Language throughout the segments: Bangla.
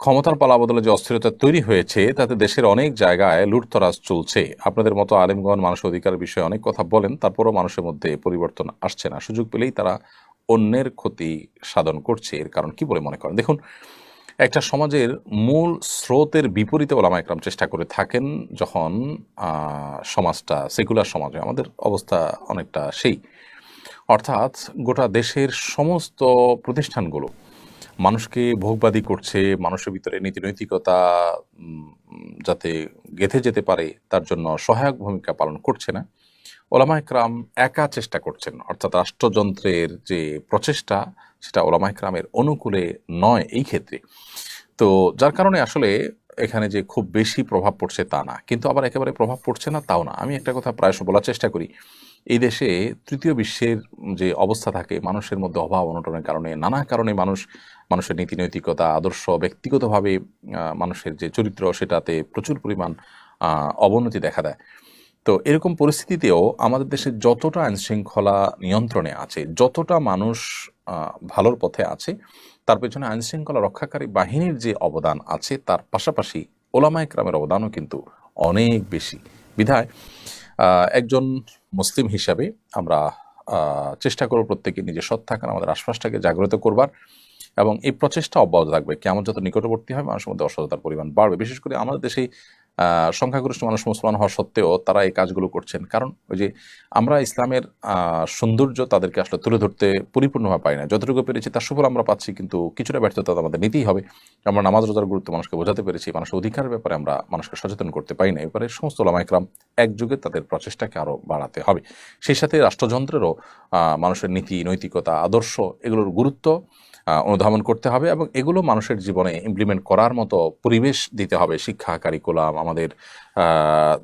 ক্ষমতার পালাবদলে যে অস্থিরতা তৈরি হয়েছে তাতে দেশের অনেক জায়গায় লুটতরাজ চলছে। আপনাদের মতো আলেমগণ মানুষের অধিকারের বিষয়ে অনেক কথা বলেন, তারপরও মানুষের মধ্যে পরিবর্তন আসছে না। সুযোগ পেলেই তারা অন্যের ক্ষতি সাধন করছে। এর কারণ কি বলে মনে করেন? দেখুন, একটা সমাজের মূল স্রোতের বিপরীতে ওলামা একরাম চেষ্টা করে থাকেন। যখন সমাজটা সেকুলার সমাজ হয়, আমাদের অবস্থা অনেকটা সেই, অর্থাৎ গোটা দেশের সমস্ত প্রতিষ্ঠানগুলো মানুষকে ভোগবাদী করছে, মানুষের ভিতরে নীতি নৈতিকতা যাতে গেঁথে যেতে পারে তার জন্য সহায়ক ভূমিকা পালন করছে না। ওলামা একরাম একা চেষ্টা করছেন, অর্থাৎ রাষ্ট্রযন্ত্রের যে প্রচেষ্টা সেটা ওলামা একরামের অনুকূলে নয় এই ক্ষেত্রে। তো যার কারণে আসলে এখানে যে খুব বেশি প্রভাব পড়ছে তা না, কিন্তু আবার একেবারে প্রভাব পড়ছে না তাও না। আমি একটা কথা প্রায়শ বলার চেষ্টা করি, এই দেশে তৃতীয় বিশ্বের যে অবস্থা থাকে, মানুষের মধ্যে অভাব অনটনের কারণে, নানা কারণে মানুষের নীতি নৈতিকতা আদর্শ ব্যক্তিগতভাবে মানুষের যে চরিত্র সেটাতে প্রচুর পরিমাণ অবনতি দেখা দেয়। তো এরকম পরিস্থিতিতেও আমাদের দেশে যতটা আইনশৃঙ্খলা নিয়ন্ত্রণে আছে, যতটা মানুষ ভালোর পথে আছে, তার পেছনে আইনশৃঙ্খলা রক্ষাকারী বাহিনীর যে অবদান আছে তার পাশাপাশি ওলামা একরামের অবদানও কিন্তু অনেক বেশি। বিধায় একজন মুসলিম হিসাবে আমরা চেষ্টা করব প্রত্যেকে নিজে সৎ থাকার, আমাদের আশপাশটাকে জাগ্রত করবার, এবং এই প্রচেষ্টা অব্যাহত থাকবে। কেমন যত নিকটবর্তী হয় মানুষের মধ্যে অসততার পরিমাণ বাড়বে। বিশেষ করে আমাদের দেশে সংখ্যাগরিষ্ঠ মানুষ মুসলমান হওয়া সত্ত্বেও তারা এই কাজগুলো করছেন, কারণ ওই যে আমরা ইসলামের সৌন্দর্য তাদেরকে আসলে তুলে ধরতে পরিপূর্ণভাবে পাই না। যতটুকু পেরেছি তার সুফল আমরা পাচ্ছি, কিন্তু কিছুটা ব্যর্থতা আমাদের নিতেই হবে। আমরা নামাজ রোজার গুরুত্ব মানুষকে বোঝাতে পেরেছি, মানুষের অধিকারের ব্যাপারে আমরা মানুষকে সচেতন করতে পারি না। এবারে সমস্ত ওলামা একরাম একযুগে তাদের প্রচেষ্টাকে আরও বাড়াতে হবে। সেই সাথে রাষ্ট্রযন্ত্রেরও মানুষের নীতি নৈতিকতা আদর্শ এগুলোর গুরুত্ব অনুধাবন করতে হবে, এবং এগুলো মানুষের জীবনে ইমপ্লিমেন্ট করার মতো পরিবেশ দিতে হবে। শিক্ষা কারিকুলাম, আমাদের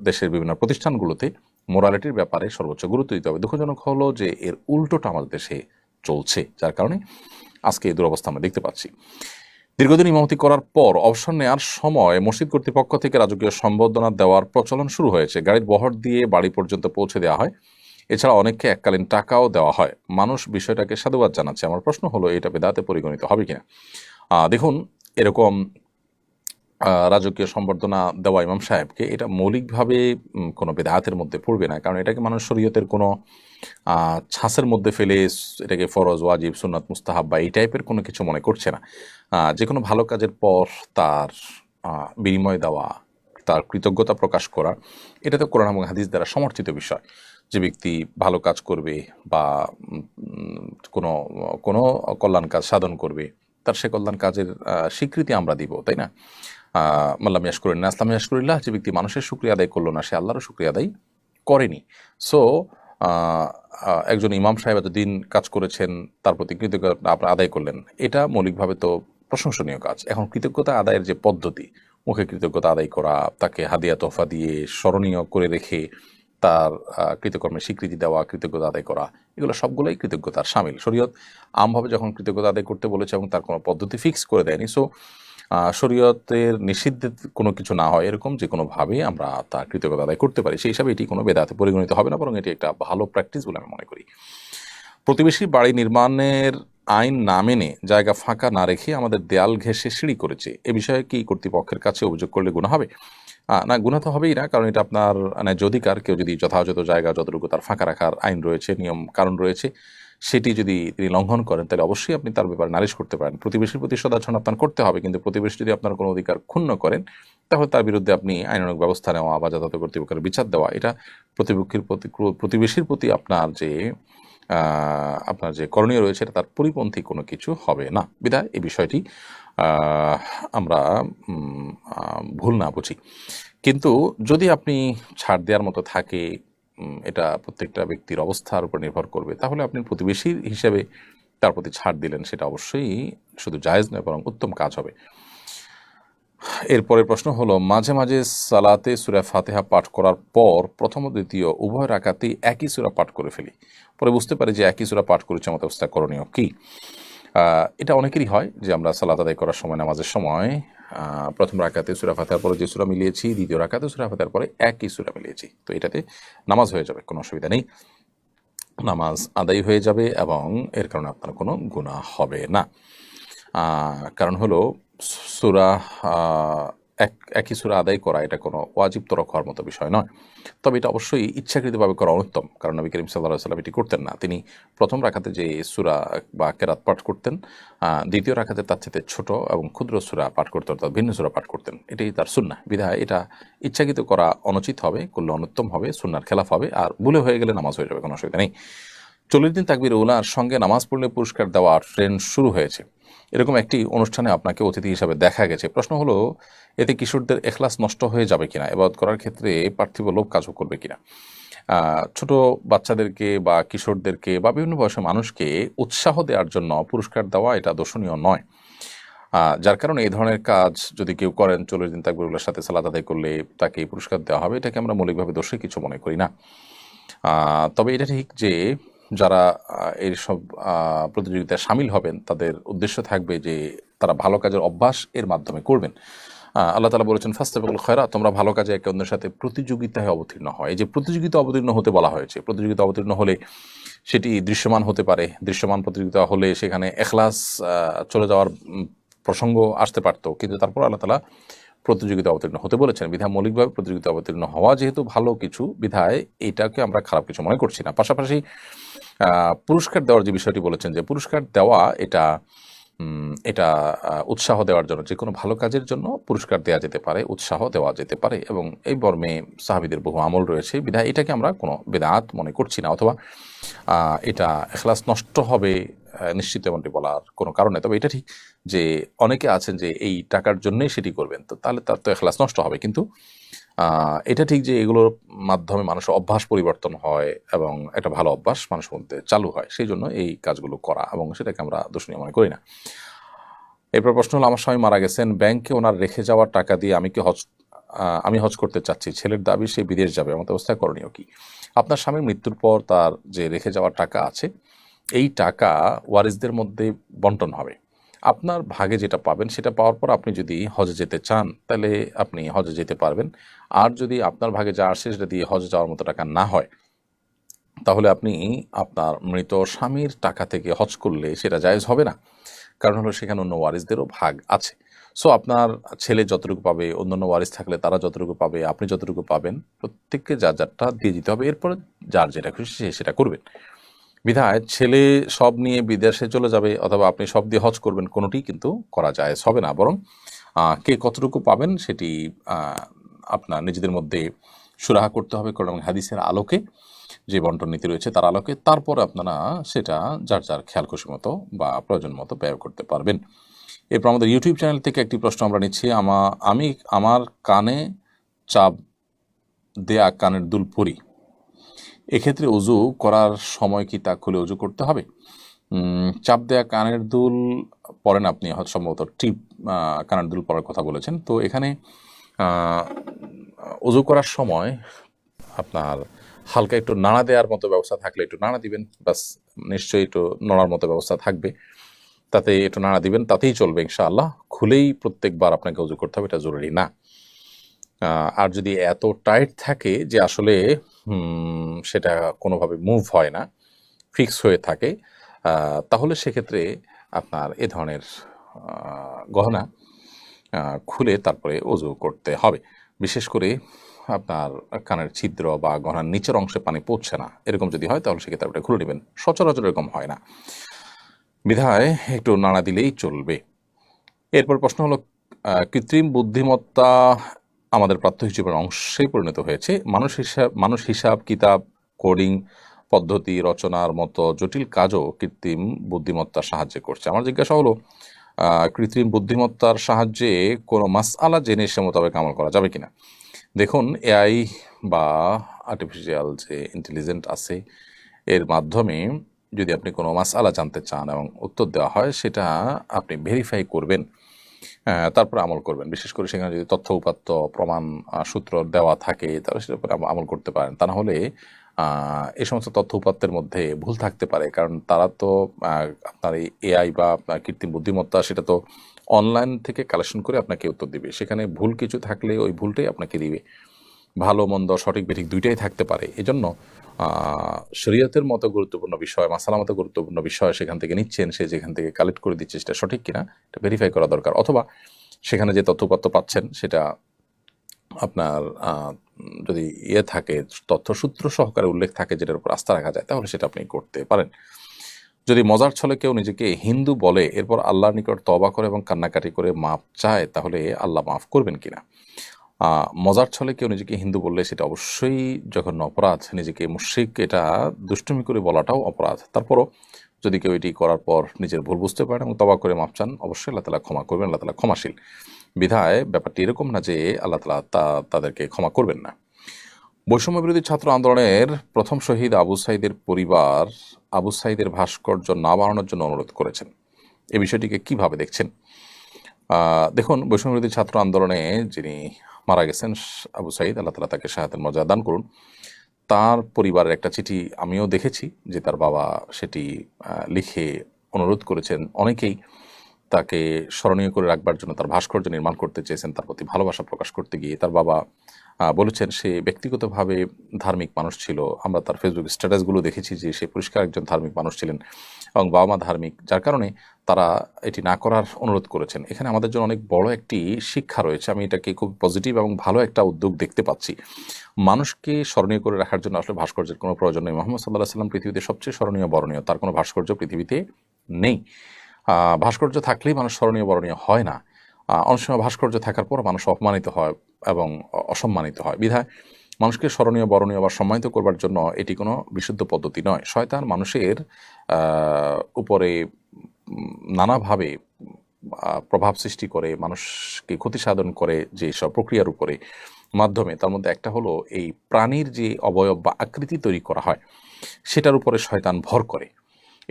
দেশের বিভিন্ন প্রতিষ্ঠানগুলোতে মোরালিটির ব্যাপারে সর্বোচ্চ গুরুত্ব দিতে হবে। দুঃখজনক হলো যে এর উল্টোটা আমাদের দেশে চলছে, যার কারণে আজকে এই দুরবস্থা আমরা দেখতে পাচ্ছি। দীর্ঘদিন ইমামতি করার পর অবসর নেওয়ার সময় মসজিদ কর্তৃপক্ষ থেকে রাজকীয় সম্বর্ধনা দেওয়ার প্রচলন শুরু হয়েছে। গাড়ির বহর দিয়ে বাড়ি পর্যন্ত পৌঁছে দেওয়া হয়। এছাড়া অনেককে এককালীন টাকাও দেওয়া হয়। মানুষ বিষয়টাকে সাধুবাদ জানাচ্ছে। আমার প্রশ্ন হলো, এটা বেদাতে পরিগণিত হবে কিনা? দেখুন, এরকম রাজকীয় সম্বর্ধনা দেওয়া ইমাম সাহেবকে, এটা মৌলিকভাবে কোনো বেদাতের মধ্যে পড়বে না, কারণ এটাকে মানুষ শরীয়তের কোনো ছাঁচের মধ্যে ফেলে এটাকে ফরজ, ওয়াজিব, সুন্নাত, মুস্তাহাব বা এই টাইপের কোনো কিছু মনে করছে না। যে কোনো ভালো কাজের পর তার বিনিময় দেওয়া, তার কৃতজ্ঞতা প্রকাশ করা, এটা তো কোরআন এবং হাদিস দ্বারা সমর্থিত বিষয়। যে ব্যক্তি ভালো কাজ করবে বা কোনো কোনো কল্যাণ কাজ সাধন করবে, তার সে কল্যাণ কাজের স্বীকৃতি আমরা দিব, তাই না? মাল্লাম ইয়াশকুরিল্লাহ আসলাম ইয়াশকুরিল্লাহ, যে ব্যক্তি মানুষের শুকরিয়া আদায় করলো না সে আল্লাহরও শুকরিয়া আদায় করেনি। সো একজন ইমাম সাহেব এতদিন কাজ করেছেন, তার প্রতি কৃতজ্ঞতা আপনারা আদায় করলেন, এটা মৌলিকভাবে তো প্রশংসনীয় কাজ। এখন কৃতজ্ঞতা আদায়ের যে পদ্ধতি, মুখে কৃতজ্ঞতা আদায় করা, তাকে হাদিয়া তোহফা দিয়ে স্মরণীয় করে রেখে তার কৃতকর্মের স্বীকৃতি দেওয়া, কৃতজ্ঞতা আদায় করা, এগুলো সবগুলোই কৃতজ্ঞতার সামিল। শরীয়ত আমভাবে যখন কৃতজ্ঞতা আদায় করতে বলেছে এবং তার কোনো পদ্ধতি ফিক্স করে দেয়নি, সো শরীয়তের নিষিদ্ধ কোনো কিছু না হয় এরকম যে কোনোভাবে আমরা তার কৃতজ্ঞতা আদায় করতে পারি, সেই হিসাবে এটি কোনো বেদাতে পরিগণিত হবে না, বরং এটি একটা ভালো প্র্যাকটিস বলে আমি মনে করি। প্রতিবেশী বাড়ি নির্মাণের আইন না মেনে জায়গা ফাঁকা না রেখে আমাদের দেয়াল ঘেঁষে সিঁড়ি করেছে, এ বিষয়ে কি কর্তৃপক্ষের কাছে অভিযোগ করলে গুনাহ হবে? না, গুনাহ তো হবেই না, কারণ এটা আপনার ন্যায্য অধিকার। কেউ যদি যথাযথ জায়গা যতটুকু তার ফাঁকা রাখার আইন রয়েছে, নিয়ম কারণ রয়েছে, সেটি যদি তিনি লঙ্ঘন করেন তাহলে অবশ্যই আপনি তার ব্যাপারে নালিশ করতে পারেন। প্রতিবেশীর প্রতি সদাচরণ আপনার করতে হবে, কিন্তু প্রতিবেশী যদি আপনার কোনো অধিকার ক্ষুণ্ণ করেন তাহলে তার বিরুদ্ধে আপনি আইনানুগ ব্যবস্থা নেওয়া বা যথাযথ কর্তৃপক্ষের বিচার দেওয়া, এটা প্রতিবেশীর প্রতি আপনার যে করণীয় রয়েছে এটা তার পরিপন্থী কোনো কিছু হবে না। বিধায় এই বিষয়টি আমরা ভুল না বুঝি। কিন্তু যদি আপনি ছাড় দেওয়ার মতো থাকে, এটা প্রত্যেকটা ব্যক্তির অবস্থার উপর নির্ভর করবে, তাহলে আপনি প্রতিবেশীর হিসেবে তার প্রতি ছাড় দিলেন, সেটা অবশ্যই শুধু জায়েজ নয় বরং উত্তম কাজ হবে। এরপরের প্রশ্ন হলো, মাঝে মাঝে সালাতে সূরা ফাতিহা পাঠ করার পর প্রথম ও দ্বিতীয় উভয় রাকাতেই একই সূরা পাঠ করে ফেলি, পরে বুঝতে পারি যে একই সূরা পাঠ করেছে, আমাদের অবস্থা করণীয় কি? এটা অনেকেরই হয় যে আমরা সালাত আদায় করার সময়, নামাজের সময় প্রথম রাকাতে সূরা ফাতিহার পরে যে সূরা মিলিয়েছি, দ্বিতীয় রাকাতে সূরা ফাতিহার পরে একই সূরা মিলিয়েছি, তো এটাতে নামাজ হয়ে যাবে, কোনো অসুবিধা নেই, নামাজ আদায় হয়ে যাবে এবং এর কারণে আপনার কোনো গুনাহ হবে না। কারণ হলো সূরা একই সূরা আদায় করা এটা কোনো ওয়াজিব তরক হওয়ার মতো বিষয় নয়। তবে এটা অবশ্যই ইচ্ছাকৃতভাবে করা অনুত্তম, কারণ নবী করিম সাল্লাল্লাহু আলাইহি ওয়াসাল্লাম এটি করতেন না। তিনি প্রথম রাকাতে যে সূরা বা কেরাত পাঠ করতেন, দ্বিতীয় রাকাতে তার চেয়ে ছোট এবং ক্ষুদ্র সূরা পাঠ করতেন, অর্থাৎ ভিন্ন সূরা পাঠ করতেন। এটাই তার সুন্নাহ। বিধায় এটা ইচ্ছাকৃত করা অনুচিত হবে, করলে অনুত্তম হবে, সুন্নাহর খেলাফ হবে, আর ভুলে হয়ে গেলে নামাজ হয়ে যাবে, কোনো অসুবিধা নেই। 40 দিন তাকবীর উলার সঙ্গে নামাজ পড়লে পুরস্কার দেওয়ার ট্রেন্ড শুরু হয়েছে, এরকম একটি অনুষ্ঠানে আপনাকে অতিথি হিসাবে দেখা গেছে। প্রশ্ন হলো, এতে কিশোরদের এখলাস নষ্ট হয়ে যাবে কিনা, ইবাদত করার ক্ষেত্রে পার্থিব লোভ কাজও করবে কিনা? ছোট বাচ্চাদেরকে বা কিশোরদেরকে বা বিভিন্ন বয়সের মানুষকে উৎসাহ দেওয়ার জন্য পুরস্কার দেওয়া এটা দর্শনীয় নয়। যার কারণে এই ধরনের কাজ যদি কেউ করেন, 40 দিন তাকবীরুল্লাহর সাথে সালাত আদায় করলে তাকে পুরস্কার দেওয়া হবে, এটাকে আমরা মৌলিকভাবে দোষী কিছু মনে করি না। তবে এটা ঠিক যে যারা এইসব প্রতিযোগিতায় শামিল হবেন, তাদের উদ্দেশ্য থাকবে যে তারা ভালো কাজের অভ্যাস এর মাধ্যমে করবেন। আল্লাহ তাআলা বলেছেন, ফাস্তাবিকুল খায়রাত, তোমরা ভালো কাজে একে অন্যের সাথে প্রতিযোগিতায় অবতীর্ণ হয়। এই যে প্রতিযোগিতা অবতীর্ণ হতে বলা হয়েছে, প্রতিযোগিতা অবতীর্ণ হলে সেটি দৃশ্যমান হতে পারে। দৃশ্যমান প্রতিযোগিতা হলে সেখানে এখলাস চলে যাওয়ার প্রসঙ্গ আসতে পারত, কিন্তু তারপর আল্লাহ তাআলা প্রতিযোগিতা অবতীর্ণ হতে বলেছেন। বিধায় মৌলিকভাবে প্রতিযোগিতা অবতীর্ণ হওয়া যেহেতু ভালো কিছু, বিধায় এটাকে আমরা খারাপ কিছু মনে করছি না। পাশাপাশি পুরস্কার দেওয়ার যে বিষয়টি বলেছেন, যে পুরস্কার দেওয়া এটা এটা উৎসাহ দেওয়ার জন্য, যে কোনো ভালো কাজের জন্য পুরস্কার দেওয়া যেতে পারে, উৎসাহ দেওয়া যেতে পারে, এবং এই মর্মে সাহাবীদের বহু আমল রয়েছে। বিধায় এটাকে আমরা কোনো বেদাত মনে করছি না, অথবা এটা এখলাস নষ্ট হবে নিশ্চিত এমনটি বলার কোনো কারণ নেই। তবে এটা ঠিক যে অনেকে আছেন যে এই টাকার জন্যই সেটি করবেন, তো তাহলে তার তো এখলাস নষ্ট হবে। কিন্তু এটা ঠিক যে এগুলোর মাধ্যমে মানুষের অভ্যাস পরিবর্তন হয় এবং একটা ভালো অভ্যাস মানুষের মধ্যে চালু হয়, সেই জন্য এই কাজগুলো করা, এবং সেটাকে আমরা দোষণীয় মনে করি না। এরপর প্রশ্ন হলো, আমার স্বামী মারা গেছেন, ব্যাংকে ওনার রেখে যাওয়ার টাকা দিয়ে আমি হজ করতে চাচ্ছি, ছেলের দাবি সে বিদেশ যাবে, এমন অবস্থায় করণীয় কি? আপনার স্বামীর মৃত্যুর পর তার যে রেখে যাওয়ার টাকা আছে, এই টাকা ওয়ারিসদের মধ্যে বন্টন হবে। আপনার ভাগে যেটা পাবেন সেটা পাওয়ার পর আপনি যদি হজে যেতে চান, তাহলে আপনি হজে যেতে পারবেন। আর যদি আপনার ভাগে যা আসে সেটা দিয়ে হজে যাওয়ার মতো টাকা না হয়, তাহলে আপনি আপনার মৃত স্বামীর টাকা থেকে হজ করলে সেটা জায়েজ হবে না। কারণ হলো সেখানে অন্য ওয়ারিসদেরও ভাগ আছে। সো আপনার ছেলে যতটুকু পাবে, অন্যান্য ওয়ারিস থাকলে তারা যতটুকু পাবে, আপনি যতটুকু পাবেন, প্রত্যেককে যার যারটা দিয়ে দিতে হবে। এরপর যার যেটা খুশি সে সেটা করবেন। বিধায় ছেলে সব নিয়ে বিদেশে চলে যাবে অথবা আপনি সব দিয়ে হজ করবেন, কোনোটি কিন্তু করা জায়েজ হবে না। বরং কে কতটুকু পাবেন সেটি আপনার নিজেদের মধ্যে সুরাহা করতে হবে, কারণ হাদিসের আলোকে, যে বন্টন নীতি রয়েছে তার আলোকে, তারপর আপনারা সেটা যার যার খেয়াল খুশি মতো বা প্রয়োজন মতো ব্যয় করতে পারবেন। এরপর আমাদের ইউটিউব চ্যানেল থেকে একটি প্রশ্ন আমরা নিচ্ছি। আমি আমার কানে চাপ দেয়া কানের দুল পরি, এক্ষেত্রে অজু করার সময় কি তা খুলে অজু করতে হবে? চাপ দেয়া কানের দুল পরেন আপনি, হয়তো সম্ভবত টিপ কানের দুল পরার কথা বলেছেন। তো এখানে অজু করার সময় আপনার হালকা একটু নাড়া দেওয়ার মতো ব্যবস্থা থাকলে একটু নাড়া দিবেন, বাস। নিশ্চয়ই একটু নড়ার মতো ব্যবস্থা থাকবে, তাতে একটু নাড়া দিবেন, তাতেই চলবে ইনশাআল্লাহ। খুলেই প্রত্যেকবার আপনাকে অজু করতে হবে এটা জরুরি না। আর যদি এত টাইট থাকে যে আসলে সেটা কোনোভাবে মুভ হয় না, ফিক্স হয়ে থাকে, তাহলে সেক্ষেত্রে আপনার এ ধরনের গহনা খুলে তারপরে অজু করতে হবে। বিশেষ করে আপনার কানের ছিদ্র বা গহনার নিচের অংশে পানি পড়ছে না, এরকম যদি হয় তাহলে সেক্ষেত্রে আপনি খুলে নেবেন। সচরাচর এরকম হয় না, বিধায় একটু নাড়া দিলেই চলবে। এরপর প্রশ্ন হলো, কৃত্রিম বুদ্ধিমত্তা আমাদের প্রাত্যহিক জীবনের অংশে পরিণত হয়েছে। মানুষ হিসাব কিতাব, কোডিং পদ্ধতি রচনার মতো জটিল কাজও কৃত্রিম বুদ্ধিমত্তার সাহায্যে করছে। আমার জিজ্ঞাসা হলো, কৃত্রিম বুদ্ধিমত্তার সাহায্যে কোনো মাসআলা জেনে সে মোতাবেক আমল করা যাবে কিনা? দেখুন, এআই বা আর্টিফিশিয়াল যে ইন্টেলিজেন্ট আছে, এর মাধ্যমে যদি আপনি কোনো মাসআলা জানতে চান এবং উত্তর দেওয়া হয়, সেটা আপনি ভেরিফাই করবেন, তারপরে আমল করবেন। বিশেষ করে সেখানে যদি তথ্য উপাত্ত প্রমাণ সূত্র দেওয়া থাকে, তাহলে সেটার উপরে আমল করতে পারেন। তা না হলে এই সমস্ত তথ্য উপাত্তের মধ্যে ভুল থাকতে পারে, কারণ তারা তো আপনার এই এআই বা আপনার কৃত্রিম বুদ্ধিমত্তা, সেটা তো অনলাইন থেকে কালেকশন করে আপনাকে উত্তর দিবে। সেখানে ভুল কিছু থাকলে ওই ভুলটাই আপনাকে দিবে। ভালো মন্দ সঠিক বেঠিক দুইটাই থাকতে পারে। এজন্য শরীয়তের মতো গুরুত্বপূর্ণ বিষয়, মাসালা মতো গুরুত্বপূর্ণ বিষয় সেখান থেকে নিচ্ছেন, সে যেখান থেকে কালেক্ট করে দিচ্ছে সেটা সঠিক কিনা এটা ভেরিফাই করা দরকার। অথবা সেখানে যে তথ্যপত্র পাচ্ছেন সেটা আপনার যদি থাকে, তথ্যসূত্র সহকারে উল্লেখ থাকে যেটার উপর আস্থা রাখা যায়, তাহলে সেটা আপনি করতে পারেন। যদি মজার ছলে কেউ নিজেকে হিন্দু বলে এরপর আল্লাহর নিকট তওবা করে এবং কান্নাকাটি করে মাপ চায়, তাহলে আল্লাহ মাফ করবেন কিনা? মজার ছলে কেউ নিজেকে হিন্দু বললে সেটা অবশ্যই জঘন্য অপরাধ। নিজেকে মুশরিক এটা দুষ্টুমি করে বলাটাও অপরাধ। তারপরও যদি কেউ এটি করার পর নিজের ভুল বুঝতে পারেন এবং তওবা করে মাপ চান, অবশ্যই আল্লাহ তাআলা ক্ষমা করবেন। আল্লাহ তাআলা ক্ষমাশীল। বিধায় ব্যাপারটি এরকম না যে আল্লাহ তাআলা তাদেরকে ক্ষমা করবেন না। বৈষম্য বিরোধী ছাত্র আন্দোলনের প্রথম শহীদ আবু সাঈদের পরিবার আবু সাঈদের ভাস্কর্য না বানানোর জন্য অনুরোধ করেছেন। এই বিষয়টিকে কিভাবে দেখছেন? দেখুন, বৈষম্য বিরোধী ছাত্র আন্দোলনে যিনি মারা গেছেন আবু সাঈদ, আল্লাহ তাআলা তাকে শাহাদাতের মর্যাদা দান করুন। তার পরিবারের একটা চিঠি আমিও দেখেছি যে তার বাবা সেটি লিখে অনুরোধ করেছেন। অনেকেই তাকে স্মরণীয় করে রাখবার জন্য তার ভাস্কর্য নির্মাণ করতে চেয়েছেন, তার প্রতি ভালোবাসা প্রকাশ করতে গিয়ে। তার বাবা বলেছেন সে ব্যক্তিগতভাবে ধার্মিক মানুষ ছিল। আমরা তার ফেসবুক স্ট্যাটাসগুলো দেখেছি যে সে পরিষ্কার একজন ধার্মিক মানুষ ছিলেন এবং বাবা মা ধার্মিক, যার কারণে তারা এটি না করার অনুরোধ করেছেন। এখানে আমাদের জন্য অনেক বড় একটি শিক্ষা রয়েছে। আমি এটাকে খুব পজিটিভ এবং ভালো একটা উদ্যোগ দেখতে পাচ্ছি। মানুষকে স্মরণীয় করে রাখার জন্য আসলে ভাস্কর্যের কোনো প্রয়োজন নেই। মুহাম্মদ সাল্লাল্লাহু আলাইহি ওয়াসাল্লাম পৃথিবীতে সবচেয়ে স্মরণীয় বরণীয়, তার কোনো ভাস্কর্য পৃথিবীতে নেই। ভাস্কর্য থাকলেই মানুষ স্মরণীয় বরণীয় হয় না। অনেক সময় ভাস্কর্য থাকার পর মানুষ অপমানিত হয় এবং অসম্মানিত হয়। বিধায় মানুষকে স্মরণীয় বরণীয় বা সম্মানিত করবার জন্য এটি কোনো বিশুদ্ধ পদ্ধতি নয়। শয়তান মানুষের উপরে নানাভাবে প্রভাব সৃষ্টি করে, মানুষকে ক্ষতি সাধন করে যে সব প্রক্রিয়ার উপরে মাধ্যমে, তার মধ্যে একটা হলো এই প্রাণীর যে অবয়ব বা আকৃতি তৈরি করা হয় সেটার উপরে শয়তান ভর করে।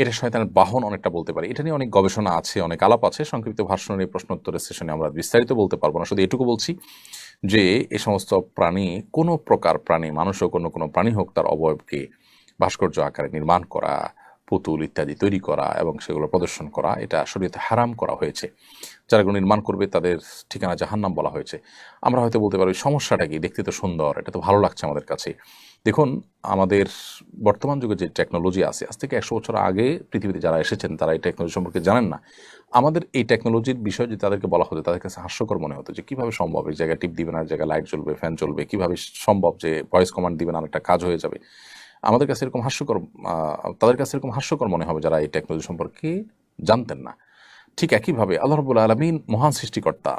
এটা শয়তানের বাহন অনেকটা বলতে পারি। এটা নিয়ে অনেক গবেষণা আছে, অনেক আলাপ আছে। সংক্ষিপ্ত ভাষণ নিয়ে প্রশ্ন উত্তরের সেশনে আমরা বিস্তারিত বলতে পারবো না। শুধু এটুকু বলছি যে এই সমস্ত প্রাণী, কোনো প্রকার প্রাণী, মানুষ হোক অন্য কোনো প্রাণী হোক, তার অবয়বকে ভাস্কর্য আকারে নির্মাণ করা, পুতুল ইত্যাদি তৈরি করা এবং সেগুলো প্রদর্শন করা, এটা শরীয়তে হারাম করা হয়েছে। যারা এগুলো নির্মাণ করবে তাদের ঠিকানা জাহান্নাম বলা হয়েছে। আমরা হয়তো বলতে পারি সমস্যাটা কি, দেখতে তো সুন্দর, এটা তো ভালো লাগছে আমাদের কাছে। দেখুন, আমাদের বর্তমান যুগে যে টেকনোলজি আছে, আজ থেকে 100 বছর আগে পৃথিবীতে যারা এসেছেন তারা এই টেকনোলজি সম্পর্কে জানেন না। আমাদের এই টেকনোলজির বিষয় যদি তাদেরকে বলা হতো, তাদের কাছে হাস্যকর মনে হতো যে কীভাবে সম্ভব, এই জায়গায় টিপ দিবেন আর জায়গায় লাইট জ্বলবে, ফ্যান চলবে, কীভাবে সম্ভব যে ভয়েস কমান্ড দিবেন আর একটা কাজ হয়ে যাবে। আমাদের কাছে এরকম হাস্যকর, তাদের কাছে এরকম হাস্যকর মনে হবে যারা এই টেকনোলজি সম্পর্কে জানতেন না। ঠিক একইভাবে আল্লাহ রাব্বুল আলামিন মহান সৃষ্টিকর্তা,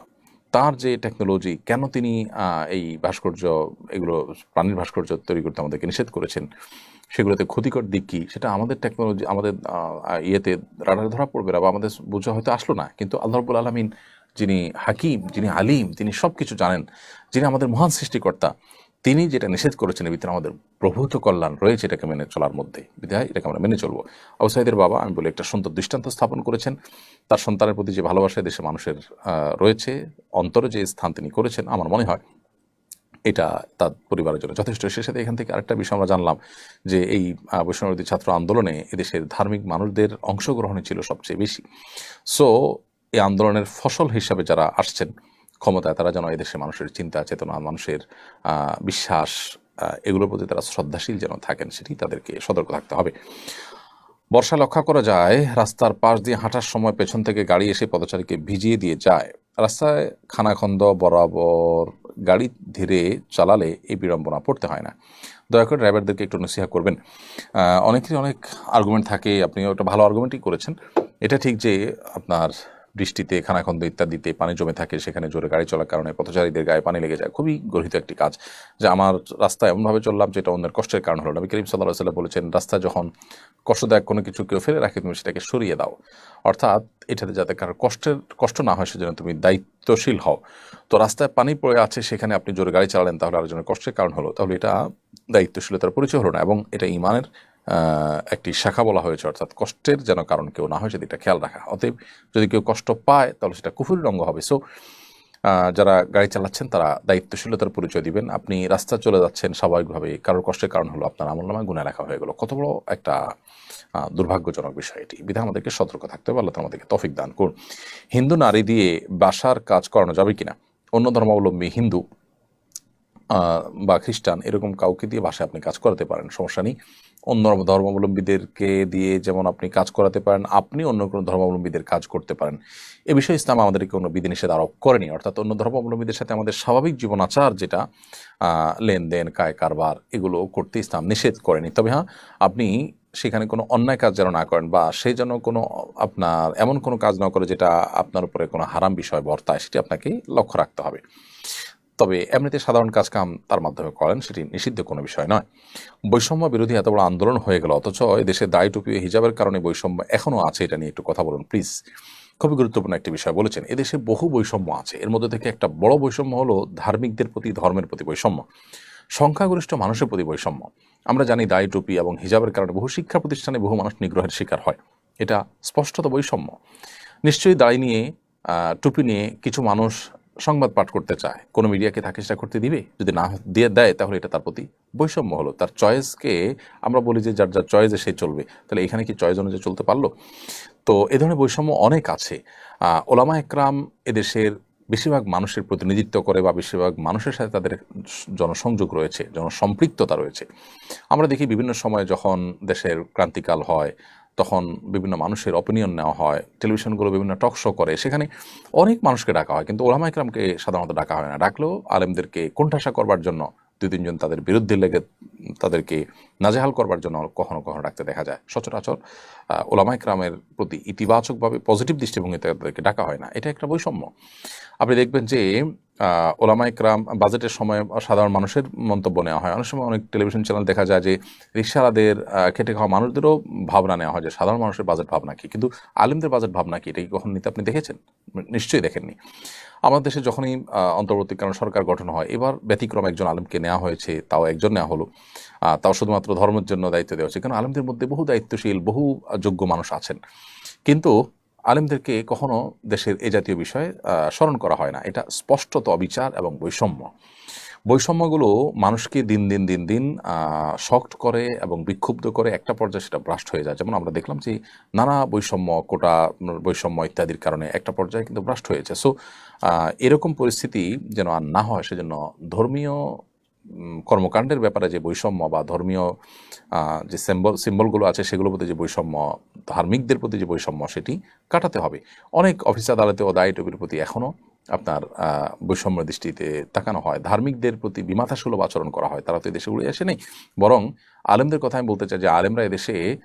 তার যে টেকনোলজি, কেন তিনি এই ভাস্কর্য, এগুলো প্রাণীর ভাস্কর্য তৈরি করতে আমাদেরকে নিষেধ করেছেন, সেগুলোতে ক্ষতিকর দিক কী, সেটা আমাদের টেকনোলজি, আমাদের ইয়েতে রাডারে ধরা পড়বে না বা আমাদের বোঝা হয়তো আসলো না। কিন্তু আল্লাহ রাব্বুল আলামিন যিনি হাকিম, যিনি আলিম, তিনি সব কিছু জানেন, যিনি আমাদের মহান সৃষ্টিকর্তা, তিনি যেটা নিষেধ করেছেন এর ভিতরে আমাদের প্রভূত কল্যাণ রয়েছে এটাকে মেনে চলার মধ্যে। বিধায় এটাকে আমরা মেনে চলবো। আবু সাঈদের বাবা, আমি বলি, একটা সুন্দর দৃষ্টান্ত স্থাপন করেছেন। তার সন্তানের প্রতি যে ভালোবাসা দেশে মানুষের রয়েছে, অন্তরে যে স্থান তিনি করেছেন, আমার মনে হয় এটা তার পরিবারের জন্য যথেষ্ট। সে সাথে এখান থেকে আরেকটা বিষয় আমরা জানলাম যে এই বৈষম্যবিরোধী ছাত্র আন্দোলনে এদেশের ধার্মিক মানুষদের অংশগ্রহণই ছিল সবচেয়ে বেশি। সো এই আন্দোলনের ফসল হিসাবে যারা আসছেন ক্ষমতায়, তারা যেন এদেশের মানুষের চিন্তা চেতনা, মানুষের বিশ্বাস, এগুলোর প্রতি তারা শ্রদ্ধাশীল যেন থাকেন, সেটি তাদেরকে সতর্ক থাকতে হবে। বর্ষা লক্ষ্য করা যায় রাস্তার পাশ দিয়ে হাঁটার সময় পেছন থেকে গাড়ি এসে পথচারীকে ভিজিয়ে দিয়ে যায়। রাস্তায় খানাখন্দ বরাবর গাড়ি ধীরে চালালে এই বিড়ম্বনা পড়তে হয় না। দয়া করে ড্রাইভারদেরকে একটু নসিহা করবেন। অনেকেরই অনেক আর্গুমেন্ট থাকে, আপনি একটা ভালো আর্গুমেন্টই করেছেন। এটা ঠিক যে আপনার বৃষ্টিতে খানাখন্দ ইত্যাদিতে পানি জমে থাকে, সেখানে জোরে গাড়ি চলার কারণে পথচারীদের গায়ে পানি লেগে যায়। খুবই গর্হিত একটি কাজ যে আমার রাস্তায় এমনভাবে চললাম যেটা অন্যের কষ্টের কারণ হলো। নবী করিম সাল্লাল্লাহু আলাইহি ওয়াসাল্লাম বলেছেন, রাস্তায় যখন কষ্টদায়ক কোনো কিছু কেউ ফেলে রাখে, তুমি সেটাকে সরিয়ে দাও। অর্থাৎ এটাতে যাতে কারো কষ্ট না হয় সেজন্য তুমি দায়িত্বশীল হও। তো রাস্তায় পানি পড়ে আছে, সেখানে আপনি জোরে গাড়ি চালালেন, তাহলে আরেকজনের কষ্টের কারণ হলো, তাহলে এটা দায়িত্বশীলতার পরিচয় হলো না, এবং এটা ঈমানের একটি শাখা বলা হয়েছে। অর্থাৎ কষ্টের যেন কারণ কেউ না হয় সেদিকটা খেয়াল রাখা। অতএব যদি কেউ কষ্ট পায় তাহলে সেটা কুফরির অঙ্গ হবে। সো যারা গাড়ি চালাচ্ছেন তারা দায়িত্বশীলতার পরিচয় দিবেন। আপনি রাস্তা চলে যাচ্ছেন স্বাভাবিকভাবে, কারোর কষ্টের কারণ হলো, আপনার আমলনামায় গুনাহ লেখা হয়ে গেল। কত বড় একটা দুর্ভাগ্যজনক বিষয় এটি। বিধায় আমাদেরকে সতর্ক থাকতে হবে। আল্লাহ আমাদেরকে তৌফিক দান করুন। হিন্দু নারী দিয়ে বাসার কাজ করানো যাবে কিনা? অন্য ধর্মাবলম্বী হিন্দু বা খ্রিস্টান এরকম কাউকে দিয়ে বাসায় আপনি কাজ করাতে পারেন, সমস্যা নেই। অন্য ধর্মাবলম্বীদেরকে দিয়ে যেমন আপনি কাজ করাতে পারেন, আপনি অন্য কোনো ধর্মাবলম্বীদের কাজ করতে পারেন। এ বিষয়ে ইসলাম আমাদেরকে কোনো বিধিনিষেধ আরোপ করেনি, অর্থাৎ অন্য ধর্মাবলম্বীদের সাথে আমাদের স্বাভাবিক জীবন আচার যেটা লেনদেন, কায় কারবার, এগুলো করতে ইসলাম নিষেধ করেনি। তবে হ্যাঁ, আপনি সেখানে কোনো অন্যায় কাজ যেন না করেন, বা সে যেন কোনো আপনার এমন কোনো কাজ না করে যেটা আপনার উপরে কোনো হারাম বিষয় বর্তায়, সেটি আপনাকে লক্ষ্য রাখতে হবে। তবে এমনিতে সাধারণ কাজ কাম তার মাধ্যমে করেন, সেটি নিষিদ্ধ কোনো বিষয় নয়। বৈষম্য বিরোধী এত বড় আন্দোলন হয়ে গেল, অথচ এদেশে দায় টুপি ও হিজাবের কারণে বৈষম্য এখনও আছে, এটা নিয়ে একটু কথা বলুন প্লিজ। খুবই গুরুত্বপূর্ণ একটি বিষয় বলেছেন। এদেশে বহু বৈষম্য আছে, এর মধ্যে থেকে একটা বড় বৈষম্য হলো ধার্মিকদের প্রতি, ধর্মের প্রতি বৈষম্য, সংখ্যাগরিষ্ঠ মানুষের প্রতি বৈষম্য। আমরা জানি দায় টুপি এবং হিজাবের কারণে বহু শিক্ষা প্রতিষ্ঠানে বহু মানুষ নিগ্রহের শিকার হয়, এটা স্পষ্টত বৈষম্য। নিশ্চয়ই দায় নিয়ে, টুপি নিয়ে কিছু মানুষ সংবাদ পাঠ করতে চায়, কোনো মিডিয়াকে তাকে সেটা করতে দিবে? যদি না দিয়ে দেয় তাহলে এটা তার প্রতি বৈষম্য হলো। তার চয়েসকে আমরা বলি যে যার যার চয়েসে সে চলবে, তাহলে এখানে কি চয়েস অনুযায়ী চলতে পারলো? তো এ ধরনের বৈষম্য অনেক আছে। ওলামা একরাম এদেশের বেশিরভাগ মানুষের প্রতিনিধিত্ব করে, বা বেশিরভাগ মানুষের সাথে তাদের জনসংযোগ রয়েছে, জনসম্পৃক্ততা রয়েছে। আমরা দেখি বিভিন্ন সময় যখন দেশের ক্রান্তিকাল হয়, তখন বিভিন্ন মানুষের অপিনিয়ন নেওয়া হয়, টেলিভিশনগুলো বিভিন্ন টক শো করে, সেখানে অনেক মানুষকে ডাকা হয়, কিন্তু ওলামা একরামকে সাধারণত ডাকা হয় না। ডাকলেও আলেমদেরকে কোণঠাসা করবার জন্য, দুই তিনজন তাদের বিরুদ্ধে লেগে তাদেরকে নাজেহাল করবার জন্য কখনো কখনো ডাকতে দেখা যায়। সচরাচর ওলামা একরামের প্রতি ইতিবাচকভাবে পজিটিভ দৃষ্টিভঙ্গিতে তাদেরকে ডাকা হয় না, এটা একটা বৈষম্য। আপনি দেখবেন যে ওলামা একরাম বাজেটের সময় সাধারণ মানুষের মন্তব্য নেওয়া হয়। অনেক সময় অনেক টেলিভিশন চ্যানেল দেখা যায় যে রিকশাওয়ালাদের, খেটে খাওয়া মানুষদেরও ভাবনা নেওয়া হয় যে সাধারণ মানুষের বাজেট ভাবনা কি, কিন্তু আলেমদের বাজেট ভাবনা কি, এটা কি কখন নিতে আপনি দেখেছেন? নিশ্চয়ই দেখেননি। আমাদের দেশে যখনই অন্তর্বর্তীকালীন সরকার গঠন হয়, এবার ব্যতিক্রম একজন আলেমকে নেওয়া হয়েছে, তাও একজন নেওয়া হলো, তাও শুধুমাত্র ধর্মের জন্য দায়িত্ব দেওয়া হচ্ছে। কারণ আলেমদের মধ্যে বহু দায়িত্বশীল, বহু যোগ্য মানুষ আছেন, কিন্তু আলেমদেরকে কখনো দেশের এ জাতীয় বিষয়ে স্মরণ করা হয় না। এটা স্পষ্টত অবিচার এবং বৈষম্য। বৈষম্যগুলো মানুষকে দিন দিন দিন দিন শক্ট করে এবং বিক্ষুব্ধ করে, একটা পর্যায়ে সেটা ব্রাস্ট হয়ে যায়। যেমন আমরা দেখলাম যে নানা বৈষম্য, কোটা বৈষম্য ইত্যাদির কারণে একটা পর্যায়ে কিন্তু ব্রাস্ট হয়েছে। সো এরকম পরিস্থিতি যেন আর না হয়, সেজন্য ধর্মীয় কর্মকাণ্ডের ব্যাপারে যে বৈষম্য, বা ধর্মীয় যে সিম্বলগুলো আছে সেগুলোর প্রতি যে বৈষম্য, ধার্মিকদের প্রতি যে বৈষম্য, সেটি কাটাতে হবে। অনেক অফিস আদালতে ও দায় টুপির প্রতি এখনও আপনার বৈষম্য দৃষ্টিতে তাকানো হয়, ধার্মিকদের প্রতি বিমাথাসুলভ আচরণ করা হয়। তারা তো এদেশে উড়ে আসে নেই, বরং আলেমদের কথা আমি বলতে চাই যে আলেমরা এদেশে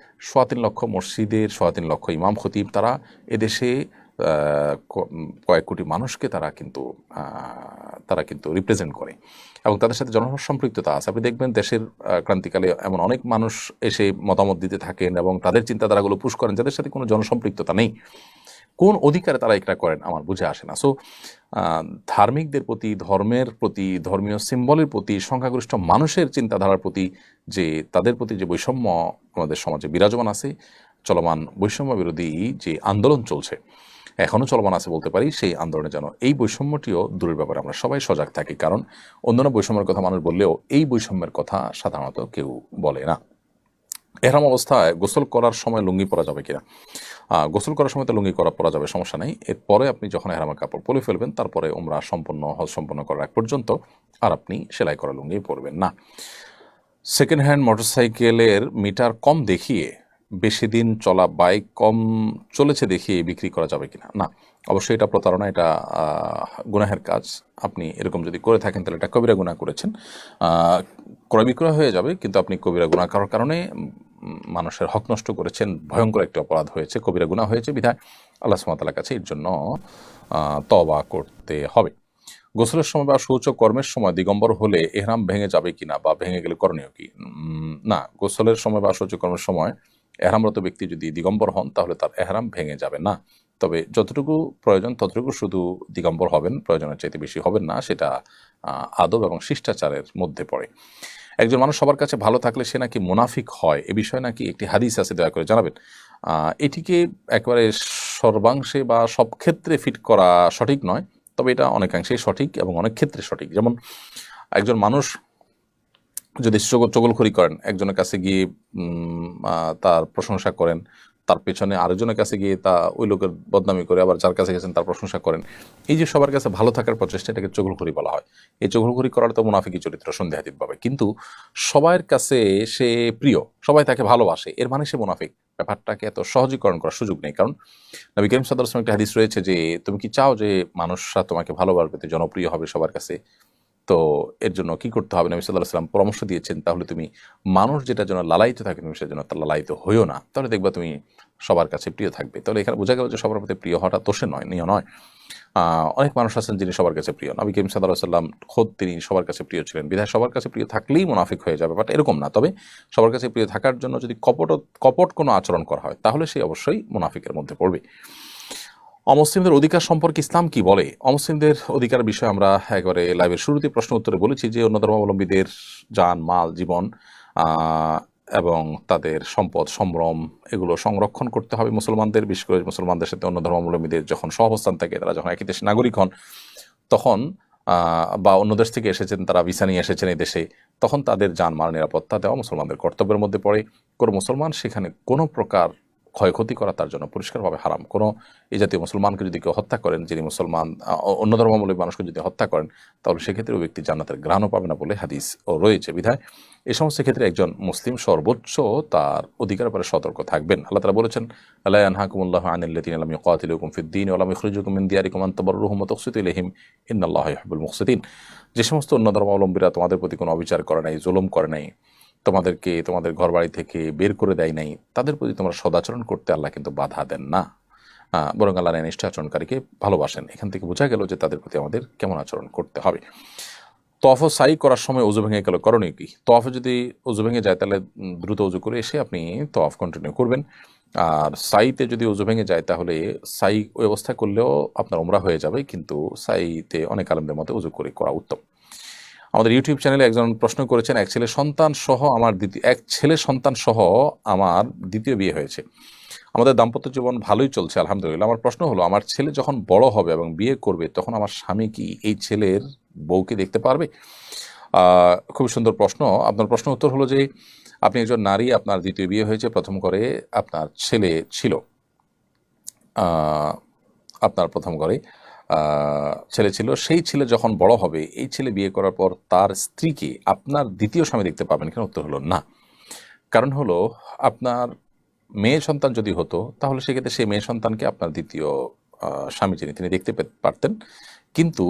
৩.৫ লক্ষ মসজিদের ৩.৫ লক্ষ ইমাম খতিব, তারা এদেশে কয়েক কোটি মানুষকে তারা কিন্তু রিপ্রেজেন্ট করে, এবং তাদের সাথে জনসম্পৃক্ততা আছে। আপনি দেখবেন দেশের ক্রান্তিকালে এমন অনেক মানুষ এসে মতামত দিতে থাকেন এবং তাদের চিন্তাধারাগুলো পুশ করেন, যাদের সাথে কোনো জনসম্পৃক্ততা নেই। কোন অধিকারে তারা এটা করেন আমার বুঝে আসে না। সো ধার্মিকদের প্রতি, ধর্মের প্রতি, ধর্মীয় সিম্বলের প্রতি, সংখ্যাগরিষ্ঠ মানুষের চিন্তাধারার প্রতি যে তাদের প্রতি যে বৈষম্য আমাদের সমাজে বিরাজমান আছে, চলমান বৈষম্য বিরোধী যে আন্দোলন চলছে, এখনও চলমান আছে বলতে পারি, সেই আন্দোলনে যেন এই বৈষম্যটিও দূরের ব্যাপারে আমরা সবাই সজাগ থাকি। কারণ অন্যান্য বৈষম্যের কথা মানুষ বললেও এই বৈষম্যের কথা সাধারণত কেউ বলে না। এরকম অবস্থায় গোসল করার সময় লুঙ্গি পরা যাবে কিনা? গোসল করার সময় তো লুঙ্গি পরা যাবে, সমস্যা নেই। এরপরে আপনি যখন এহরামের কাপড় পরে ফেলবেন, তারপরে উমরা সম্পন্ন, হজ সম্পন্ন করার আগ পর্যন্ত আর আপনি সেলাই করা লুঙ্গি পরবেন না। সেকেন্ড হ্যান্ড মোটরসাইকেলের মিটার কম দেখিয়ে বেশি দিন চলা বাইক কম চলেছে দেখিয়ে বিক্রি করা যাবে কিনা? না, অবশ্যই এটা প্রতারণা, এটা গুনাহের কাজ। আপনি এরকম যদি করে থাকেন তাহলে এটা কবিরা গুনাহ করেছেন। ক্রয় বিক্রয় হয়ে যাবে, কিন্তু আপনি কবিরা গুনাহ করার কারণে মানুষের হক নষ্ট করেছেন, ভয়ঙ্কর একটি অপরাধ হয়েছে, কবিরা গুনাহ হয়েছে। বিধায় আল্লাহ সুবহানাহু ওয়া তাআলার কাছে এর জন্য তওবা করতে হবে। গোসলের সময় বা শৌচ কর্মের সময় দিগম্বর হলে এহরাম ভেঙে যাবে কিনা, বা ভেঙে গেলে করণীয় কি? না, গোসলের সময় বা শৌচ কর্মের সময় এহরামরত ব্যক্তি যদি দিগম্বর হন তাহলে তার এহরাম ভেঙে যাবে না। তবে যতটুকু প্রয়োজন ততটুকু শুধু দিগম্বর হবেন, প্রয়োজনের চাইতে বেশি হবেন না। সেটা আদব এবং শিষ্টাচারের মধ্যে পড়ে। একজন মানুষ সবার কাছে ভালো থাকলে সে নাকি মুনাফিক হয়, এ বিষয়ে নাকি একটি হাদিস আছে, দয়া করে জানাবেন। এটিকে একেবারে সর্বাংশে বা সব ক্ষেত্রে ফিট করা সঠিক নয়, তবে এটা অনেকাংশেই সঠিক এবং অনেক ক্ষেত্রে সঠিক। যেমন একজন মানুষ যদি চগলখড়ি করেন, একজনের কাছে গিয়ে তার প্রশংসা করেন, তার পেছনে আরেকজনের কাছে গিয়ে তা ওই লোকের বদনামি করে আবার যার কাছে গেছেন তার প্রশংসা করেন। এই যে সবার কাছে ভালো থাকার প্রচেষ্টা, এটাকে চগলখড়ি বলা হয়। এই চগলখড়ি করার তো মুনাফিকি চরিত্র সন্দেহাতীতভাবে, কিন্তু সবার কাছে সে প্রিয়, সবাই তাকে ভালোবাসে, এর মানে সে মুনাফিক, ব্যাপারটাকে এত সহজীকরণ করার সুযোগ নেই। কারণ নবী করিম সাল্লাল্লাহু আলাইহি ওয়াসাল্লাম একটা হাদিস রয়েছে যে তুমি কি চাও যে মানুষরা তোমাকে ভালোবাসবে, তুমি জনপ্রিয় হবে সবার কাছে? তো এর জন্য কি করতে হবে? নবী সাল্লাল্লাহু আলাইহি ওয়াসাল্লাম পরামর্শ দিয়েছেন, তাহলে তুমি মানুষ যেটার জন্য লালায়িত থাকে তুমি সেজন্য তার লালায়িত হইও না, তাহলে দেখবা তুমি সবার কাছে প্রিয় থাকবে। তাহলে এখানে বোঝা গেল যে সবার প্রতি প্রিয় হওয়াটা দোষের নয়, নিয় নয়। অনেক মানুষ আছেন যিনি সবার কাছে প্রিয়, নবী করিম সাল্লাল্লাহু আলাইহি ওয়াসাল্লাম খোদ তিনি সবার কাছে প্রিয় ছিলেন, বিধায় সবার কাছে প্রিয় থাকলেই মুনাফিক হয়ে যাবে, বাট এরকম না। তবে সবার কাছে প্রিয় থাকার জন্য যদি কপট কোনো আচরণ করা হয় তাহলে সে অবশ্যই মুনাফিকের মধ্যে পড়বে। অমুসলিমদের অধিকার সম্পর্কে ইসলাম কি বলে? অমুসলিমদের অধিকার বিষয়ে আমরা একবারে লাইভের শুরুতে প্রশ্ন উত্তরে বলেছি যে অন্য ধর্মাবলম্বীদের জান মাল জীবন এবং তাদের সম্পদ সম্ভ্রম এগুলো সংরক্ষণ করতে হবে মুসলমানদের, বিশেষ করে মুসলমানদের সাথে অন্য ধর্মাবলম্বীদের যখন সহাবস্থান থাকে, তারা যখন একই দেশের নাগরিক হন তখন বা অন্য দেশ থেকে এসেছেন, তারা ভিসা নিয়ে এসেছেন এই দেশে, তখন তাদের জানমাল নিরাপত্তা দেওয়া মুসলমানদের কর্তব্যের মধ্যে পড়ে। কোনো মুসলমান সেখানে কোনো প্রকার ক্ষয়ক্ষতি করা তার জন্য পরিষ্কারভাবে হারাম। কোনো এই জাতীয় মুসলমানকে যদি কেউ হত্যা করেন, যিনি মুসলমান অন্য ধর্মাবলম্বী মানুষকে যদি হত্যা করেন, তাহলে সেক্ষেত্রে ওই ব্যক্তি জান্নাতের ঘ্রাণও পাবে না বলে হাদিস রয়েছে। বিধায় এই সমস্ত ক্ষেত্রে একজন মুসলিম সর্বোচ্চ তার অধিকার পরে সতর্ক থাকবেন। আল্লাহ তাআলা বলেছেন, লা ইয়ানহাকুমুল্লাহু আনিল লাযিনা লাম ইউকাতিলুকুম ফিদ-দীন ওয়া লাম ইখরিজুকুম মিন দিয়ারিকুম আন তাবাররুহুম ওয়া তুকসিতু ইলাইহিম ইন্নাল্লাহা ইউহিব্বুল মুকসিতিন। যে সমস্ত অন্য ধর্মাবলম্বীরা তোমাদের প্রতি কোনো অবিচার করে নাই, জুলুম করে নাই, তোমাদেরকে তোমাদের ঘরবাড়ি থেকে বের করে দেয় নাই, তাদের প্রতি তোমরা সদাচরণ করতে আল্লাহ কিন্তু বাধা দেন না, বরং আল্লাহ নিষ্ঠ আচরণকারীকে ভালোবাসেন। এখান থেকে বোঝা গেল যে তাদের প্রতি আমাদের কেমন আচরণ করতে হবে। তওয়াফ ও সাই করার সময় ওযু ভেঙে গেল, করণীয় কি? তওয়াফে যদি ওযু ভেঙে যায় তাহলে দ্রুত ওযু করে এসে আপনি তওয়াফ কন্টিনিউ করবেন। আর সাইতে যদি ওযু ভেঙে যায় তাহলে সাই ওই অবস্থায় করলেও আপনার উমরা হয়ে যাবে, কিন্তু সাইতে অনেক আলেমদের মতে ওযু করে করা উত্তম। আমাদের ইউটিউব চ্যানেলে একজন প্রশ্ন করেছেন, এক ছেলে সন্তান সহ আমার দ্বিতীয় বিয়ে হয়েছে। আমাদের দাম্পত্য জীবন ভালোই চলছে আলহামদুলিল্লাহ। আমার প্রশ্ন হলো, আমার ছেলে যখন বড় হবে এবং বিয়ে করবে তখন আমার স্বামী কি এই ছেলের বউকে দেখতে পারবে? খুব সুন্দর প্রশ্ন। আপনার প্রশ্ন উত্তর হলো যে আপনি একজন নারী, আপনার দ্বিতীয় বিয়ে হয়েছে, প্রথম করে আপনার ছেলে ছিল, আপনার প্রথম ঘরে ছেলে ছিল, সেই ছেলে যখন বড় হবে এই ছেলে বিয়ে করার পর তার স্ত্রীকে আপনার দ্বিতীয় স্বামী দেখতে পাবেন কেন? উত্তর হলো না। কারণ হলো, আপনার মেয়ে সন্তান যদি হতো তাহলে সেক্ষেত্রে সেই মেয়ে সন্তানকে আপনার দ্বিতীয় স্বামী যিনি তিনি দেখতে পারতেন, কিন্তু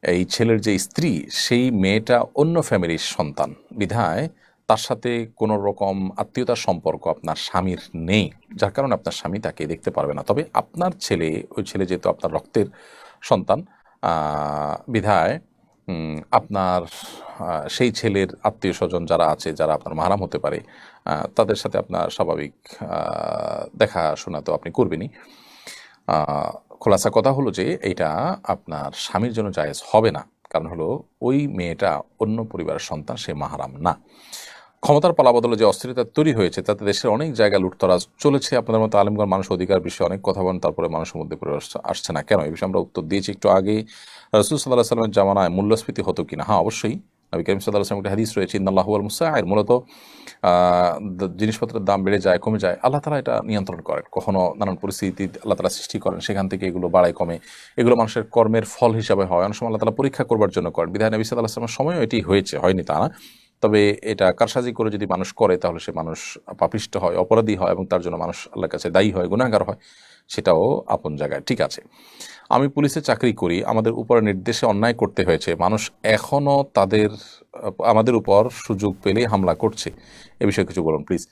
এই ছেলের যে স্ত্রী সেই মেয়েটা অন্য ফ্যামিলির সন্তান, বিধায় তার সাথে কোনো রকম আত্মীয়তার সম্পর্ক আপনার স্বামীর নেই, যার কারণে আপনার স্বামী তাকে দেখতে পারবে না। তবে আপনার ছেলে, ওই ছেলে যেহেতু আপনার রক্তের সন্তান, বিধায় আপনার সেই ছেলের আত্মীয় স্বজন যারা আছে, যারা আপনার মাহরাম হতে পারে, তাদের সাথে আপনার স্বাভাবিক দেখাশোনা তো আপনি করবেনই। খোলাসা কথা হলো যে এইটা আপনার স্বামীর জন্য জায়েজ হবে না। কারণ হলো, ওই মেয়েটা অন্য পরিবারের সন্তান, সে মাহরাম না। ক্ষমতার পালাবদলে যে অস্থিরতা তৈরি হয়েছে তাতে দেশের অনেক জায়গায় লুটতরাজ চলেছে। আপনাদের মতো আলেমগণ মানুষ অধিকার বিষয়ে অনেক কথা বলেন, তারপরে মানুষের মধ্যে আসছে না কেন? এই বিষয়ে আমরা উত্তর দিয়েছি একটু আগে। রাসূল সাল্লাল্লাহু আলাইহি ওয়াসাল্লামের জামানায় মূল্যস্ফীতি হতো কিনা? হ্যাঁ, অবশ্যই। নবী করিম সাল্লাল্লাহু আলাইহি ওয়াসাল্লামের একটা হাদিস রয়েছে, ইন্নাল্লাহু ওয়াল মুসাইর। মূলত জিনিসপত্রের দাম বেড়ে যায় কমে যায়, আল্লাহ তাআলা এটা নিয়ন্ত্রণ করেন। কখনো নানান পরিস্থিতি আল্লাহ তাআলা সৃষ্টি করেন, সেখান থেকে এগুলো বাড়ায় কমে, এগুলো মানুষের কর্মের ফল হিসাবে হয়। অনেক সময় আল্লাহ তাআলা পরীক্ষা করবার জন্য করেন। বিধায় নবী সাল্লাল্লাহু আলাইহি ওয়াসাল্লামের সময়ও এটি হয়েছে, হয়নি তা না। তবে এটা কারসাজি করে যদি মানুষ করে তাহলে সে মানুষ পাপিষ্ট হয়, অপরাধী হয়, এবং তার জন্য মানুষ আল্লাহর কাছে দায়ী হয়, গুনাহগার হয়, সেটাও আপন জায়গায় ঠিক আছে। আমি পুলিশে চাকরি করি, আমাদের উপরে নির্দেশে অন্যায় করতে হয়েছে, মানুষ এখনও আমাদের উপর সুযোগ পেলে হামলা করছে, এ বিষয়ে কিছু বলুন প্লিজ।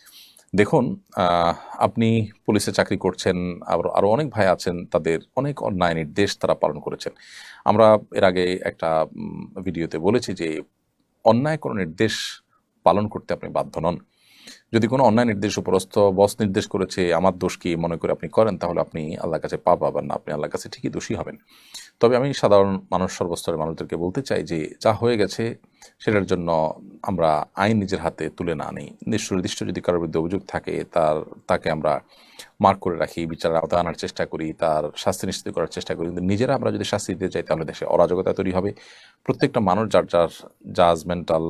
দেখুন, আপনি পুলিশে চাকরি করছেন, আরও অনেক ভাই আছেন, তাদের অনেক অন্যায় নির্দেশ তারা পালন করেছেন। আমরা এর আগে একটা ভিডিওতে বলেছি যে অন্যায় কোনো নির্দেশ পালন করতে আপনি বাধ্য নন। যদি কোনো অন্যায় নির্দেশ উপরস্থ বস নির্দেশ করেছে, আমার দোষ কি মনে করে আপনি করেন, তাহলে আপনি আল্লাহর কাছে পাবেন না, আপনি আল্লাহর কাছে ঠিকই দোষী হবেন। তবে আমি সাধারণ মানুষ, সর্বস্তরের মানুষদেরকে বলতে চাই যে যা হয়ে গেছে সেটার জন্য আমরা আইন নিজের হাতে তুলে না নিই। নির্দিষ্ট যদি কারোর বিরুদ্ধে অভিযোগ থাকে তাকে আমরা মার্ক করে রাখি, বিচারের আওতায় আনার চেষ্টা করি, তার শাস্তি নিশ্চিত করার চেষ্টা করি। কিন্তু নিজেরা আমরা যদি শাস্তি দিতে চাই তাহলে দেশে অরাজকতা তৈরি হবে। প্রত্যেকটা মানুষ যার যার জাজমেন্টাল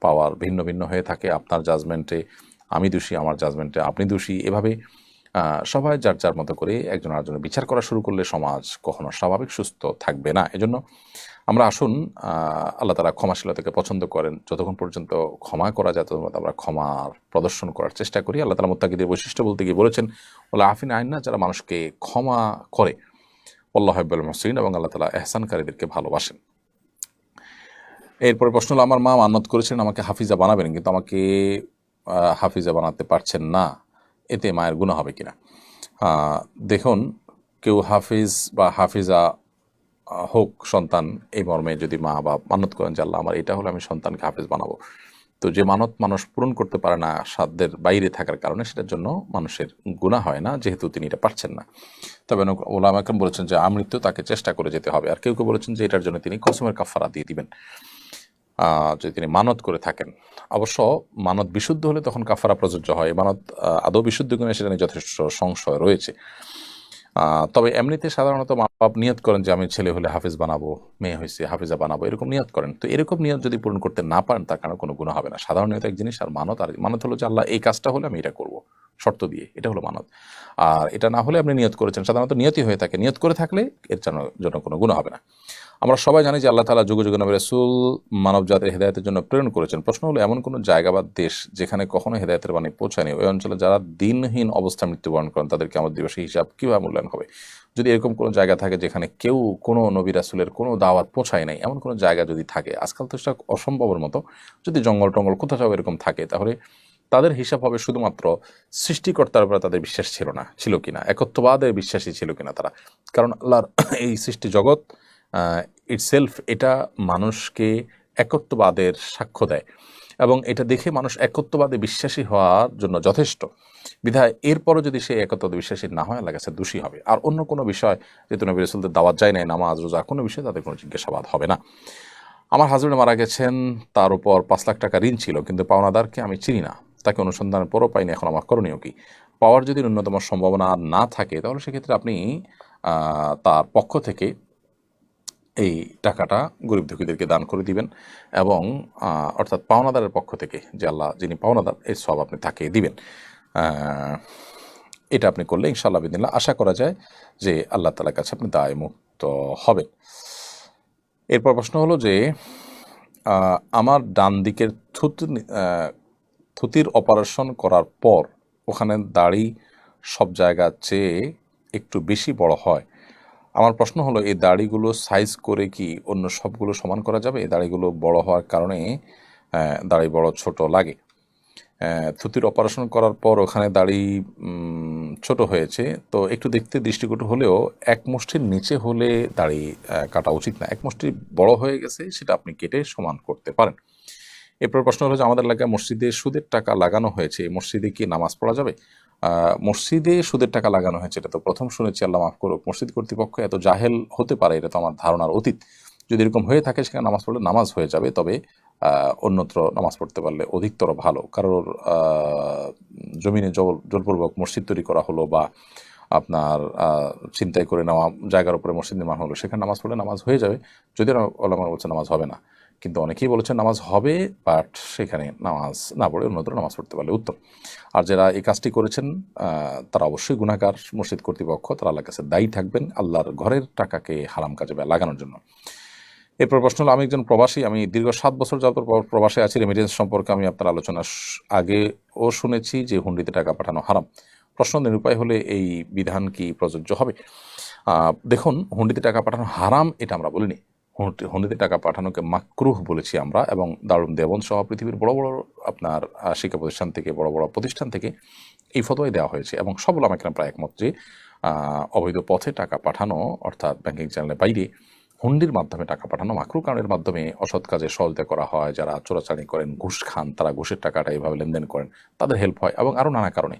পাওয়ার ভিন্ন ভিন্ন হয়ে থাকে। আপনার জাজমেন্টে আমি দোষী, আমার জাজমেন্টে আপনি দোষী, এভাবে সবাই যার যার মতো করে একজন আরেকজনের বিচার করা শুরু করলে সমাজ কখনো স্বাভাবিক সুস্থ থাকবে না। এজন্য আমরা আসুন, আল্লাহ তাআলা ক্ষমাশীলতাকে পছন্দ করেন। যতক্ষণ পর্যন্ত ক্ষমা করা যায় ততক্ষণ আমরা ক্ষমার প্রদর্শন করার চেষ্টা করি। আল্লাহ তাআলা মুত্তাকিদের বৈশিষ্ট্য বলতে গিয়ে বলেছেন, ওয়াল আফিনা আনিন নাস, যারা মানুষকে ক্ষমা করে, আল্লাহু হিব্বুল মুহসিনিন, এবং আল্লাহ তাআলা ইহসানকারীদেরকে ভালোবাসেন। এরপরে প্রশ্ন হলো, আমার মা মান্নত করেছিলেন আমাকে হাফিজা বানাবেন, কিন্তু আমাকে হাফিজা বানাতে পারছেন না, এতে মায়ের গুনাহ হবে কিনা? দেখুন, কেউ হাফিজ বা হাফিজা হোক সন্তান, এই মর্মে যদি মা বা মানত করেন যে আল্লাহ আমার এটা হলে আমি সন্তানকে হাফিজ বানাবো, তো যে মানত মানুষ পূরণ করতে পারে না সাধ্যের বাইরে থাকার কারণে, সেটার জন্য মানুষের গুনাহ হয় না, যেহেতু তিনি এটা পারছেন না। তবে ওলামা একরাম বলেছেন যে আমৃত্যু তাকে চেষ্টা করে যেতে হবে। আর কেউ কেউ বলেছেন যে এটার জন্য তিনি কসমের কাফারা দিয়ে দিবেন যদি তিনি মানত করে থাকেন। অবশ্য মানত বিশুদ্ধ হলে তখন কাফারা প্রযোজ্য হয়। মানত আদৌ বিশুদ্ধ কিনা সেটা নিয়ে যথেষ্ট সংশয় রয়েছে। তবে এমনিতে সাধারণত মা বাপ নিয়ত করেন যে আমি ছেলে হলে হাফিজ বানাবো, মেয়ে হয়েছে হাফিজা বানাবো, এরকম নিয়ত করেন। তো এরকম নিয়ত যদি পূরণ করতে না পারেন, তার কারণে কোনো গুনাহ হবে না। সাধারণ নিয়ত এক জিনিস, আর মানত হলো যে আল্লাহ এই কাজটা হলে আমি এটা করব, শর্ত দিয়ে, এটা হলো মানত। আর এটা না হলে আপনি নিয়ত করেছেন, সাধারণত নিয়তই হয়ে থাকে। নিয়ত করে থাকলে এর জন্য কোনো গুনাহ হবে না। আমরা সবাই জানি যে আল্লাহ তাআলা যুগে যুগে নবী রাসূল মানব জাতির হেদায়েতের জন্য প্রেরণ করেছেন। প্রশ্ন হলো, এমন কোনো জায়গা বা দেশ যেখানে কখনো হেদায়েতের বাণী পৌঁছায়নি, ওই অঞ্চলে যারা দিনহীন অবস্থা মৃত্যুবরণ করেন তাদের কিয়ামত দিবসে হিসাব কীভাবে মূল্যায়ন হবে? যদি এরকম কোনো জায়গা থাকে যেখানে কেউ কোনো নবী রাসূলের কোনো দাওয়াত পৌঁছায় নাই, এমন কোনো জায়গা যদি থাকে, আজকাল তো সেটা অসম্ভবের মতো, যদি জঙ্গল টঙ্গল কোথাও এরকম থাকে, তাহলে তাদের হিসাব হবে শুধুমাত্র সৃষ্টিকর্তার উপরে তাদের বিশ্বাস ছিল কিনা, একত্ববাদের বিশ্বাসী ছিল কিনা তারা। কারণ আল্লাহর এই সৃষ্টি জগৎ ইটসেলফ, এটা মানুষকে একত্ববাদের সাক্ষ্য দেয়, এবং এটা দেখে মানুষ একত্ববাদে বিশ্বাসী হওয়ার জন্য যথেষ্ট। বিধায় এরপরও যদি সে একত্ববাদে বিশ্বাসী না হয়, আল্লাহর কাছে দোষী হবে। আর অন্য কোনো বিষয়, যেহেতু নবী রাসূলদের দাওয়াত যায় নাই, নামাজ রোজা, কোনো বিষয়ে তাদের কোনো জিজ্ঞাসাবাদ হবে না। আমার হাজবেন্ড মারা গেছেন, তার উপর 5 লাখ টাকা ঋণ ছিল, কিন্তু পাওনাদারকে আমি চিনি না, তাকে অনুসন্ধানের পরও পাইনি, এখন আমার করণীয় কি? পাওয়ার যদি ন্যূনতম সম্ভাবনা না থাকে, তাহলে সেক্ষেত্রে আপনি তার পক্ষ থেকে এই টাকাটা গরিব দুঃখীদেরকে দান করে দিবেন, এবং অর্থাৎ পাওনাদারের পক্ষ থেকে, যে আল্লাহ যিনি পাওনাদার, এই সব আপনি তাকে দিবেন। এটা আপনি করলে ইনশাআল্লাহ বিদিনিল্লাহ আশা করা যায় যে আল্লাহ তাআলার কাছে আপনি দায় মুক্ত হবেন। এরপর প্রশ্ন হলো যে আমার ডান দিকের থুতির অপারেশন করার পর ওখানে দাড়ি সব জায়গার চেয়ে একটু বেশি বড় হয়। আমার প্রশ্ন হলো, এই দাড়িগুলো সাইজ করে কি অন্য সবগুলো সমান করা যাবে? এই দাড়িগুলো বড় হওয়ার কারণে দাড়ি বড় ছোট লাগে। থুতির অপারেশন করার পর ওখানে দাড়ি ছোট হয়েছে, তো একটু দেখতে দৃষ্টিকটু হলেও এক মুষ্টির নিচে হলে দাড়ি কাটা উচিত না। এক মুষ্টি বড় হয়ে গেছে, সেটা আপনি কেটে সমান করতে পারেন। এরপর প্রশ্ন হলো যে আমাদের এলাকায় মসজিদে সুদের টাকা লাগানো হয়েছে, মসজিদে কি নামাজ পড়া যাবে? মসজিদে সুদের টাকা লাগানো হয়েছে, এটা তো প্রথম শুনেছি, আল্লাহ মাফ করুক। মসজিদ কর্তৃপক্ষ এত জাহেল হতে পারে, এটা তো আমার ধারণার অতীত। যদি এরকম হয়ে থাকে, সেখানে নামাজ পড়লে নামাজ হয়ে যাবে, তবে অন্যত্র নামাজ পড়তে পারলে অধিকতর ভালো। কারোর জমিনে জোরপূর্বক মসজিদ তৈরি করা হলো, বা আপনার ছিনতাই করে নেওয়া জায়গার উপরে মসজিদ নির্মাণ হলো, সেখানে নামাজ পড়লে নামাজ হয়ে যাবে। যদিও ওলামা বলছে নামাজ হবে না, কিন্তু অনেকেই বলেছেন নামাজ হবে, বাট সেখানে নামাজ না পড়ে অন্যত্র নামাজ পড়তে পারলে উত্তম। আর যারা এই কাজটি করেছেন তারা অবশ্যই গুনাহগার। মসজিদ কর্তৃপক্ষ তারা আল্লাহর কাছে দায়ী থাকবেন আল্লাহর ঘরের টাকাকে হারাম কাজে লাগানোর জন্য। এরপর প্রশ্ন হলো, আমি একজন প্রবাসী, আমি দীর্ঘ 7 বছর যাবত প্রবাসে আছি। রেমিটেন্স সম্পর্কে আমি আপনার আলোচনা আগেও শুনেছি যে হুন্ডিতে টাকা পাঠানো হারাম। প্রশ্ন নিরুপায় হলে এই বিধান কি প্রযোজ্য হবে? দেখুন, হুন্ডিতে টাকা পাঠানো হারাম এটা আমরা বলিনি, হুন্ডিতে টাকা পাঠানোকে মাকরুহ বলেছি আমরা, এবং দারুল দেওবন্দ সহ পৃথিবীর বড় বড় আপনার শিক্ষা প্রতিষ্ঠান থেকে, বড় বড় প্রতিষ্ঠান থেকে এই ফতোয়াই দেওয়া হয়েছে, এবং সব ওলামা কেরাম প্রায় একমত যে অবৈধ পথে টাকা পাঠানো, অর্থাৎ ব্যাংকিং চ্যানেলের বাইরে হুন্ডির মাধ্যমে টাকা পাঠানো মাকরুহ। কারণ এর মাধ্যমে অসৎ কাজে সহযোগিতা করা হয়, যারা চোরাচালানি করেন, ঘুষ খান, তারা ঘুষের টাকাটা এইভাবে লেনদেন করেন, তাদের হেল্প হয়, এবং আরও নানা কারণে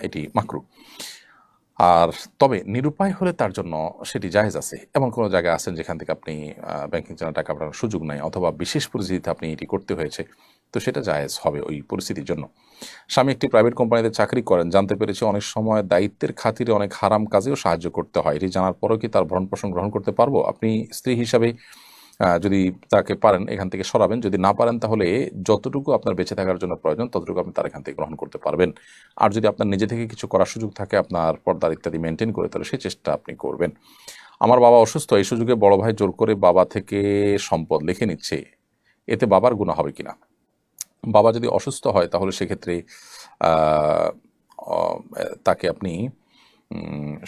এটি মাকরুহ। আর তবে নিরুপায় হলে তার জন্য সেটি জায়েজ আছে। এমন কোনো জায়গায় আছেন যেখান থেকে আপনি ব্যাংকিং চ্যানেল টাকা পাঠানোর সুযোগ নাই, অথবা বিশেষ পরিস্থিতিতে আপনি এটি করতে হয়েছে, তো সেটা জায়েজ হবে ওই পরিস্থিতির জন্য। স্বামী একটি প্রাইভেট কোম্পানিতে চাকরি করেন, জানতে পেরেছি অনেক সময় দায়িত্বের খাতিরে অনেক হারাম কাজেও সাহায্য করতে হয়। এটি জানার পরও কি তার ভরণ পোষণ গ্রহণ করতে পারবো? আপনি স্ত্রী হিসাবে যদি তাকে পারেন এখান থেকে সরাবেন, যদি না পারেন তাহলে যতটুকু আপনার বেঁচে থাকার জন্য প্রয়োজন ততটুকু আপনি তার এখান থেকে গ্রহণ করতে পারবেন। আর যদি আপনার নিজে থেকে কিছু করার সুযোগ থাকে আপনার পর্দার ইত্যাদি মেনটেন করে, তাহলে সেই চেষ্টা আপনি করবেন। আমার বাবা অসুস্থ, এই সুযোগে বড় ভাই জোর করে বাবা থেকে সম্পদ লিখে নিচ্ছে, এতে বাবার গুনাহ হবে কিনা? বাবা যদি অসুস্থ হয় তাহলে সেক্ষেত্রে আহ, আহ, তাকে আপনি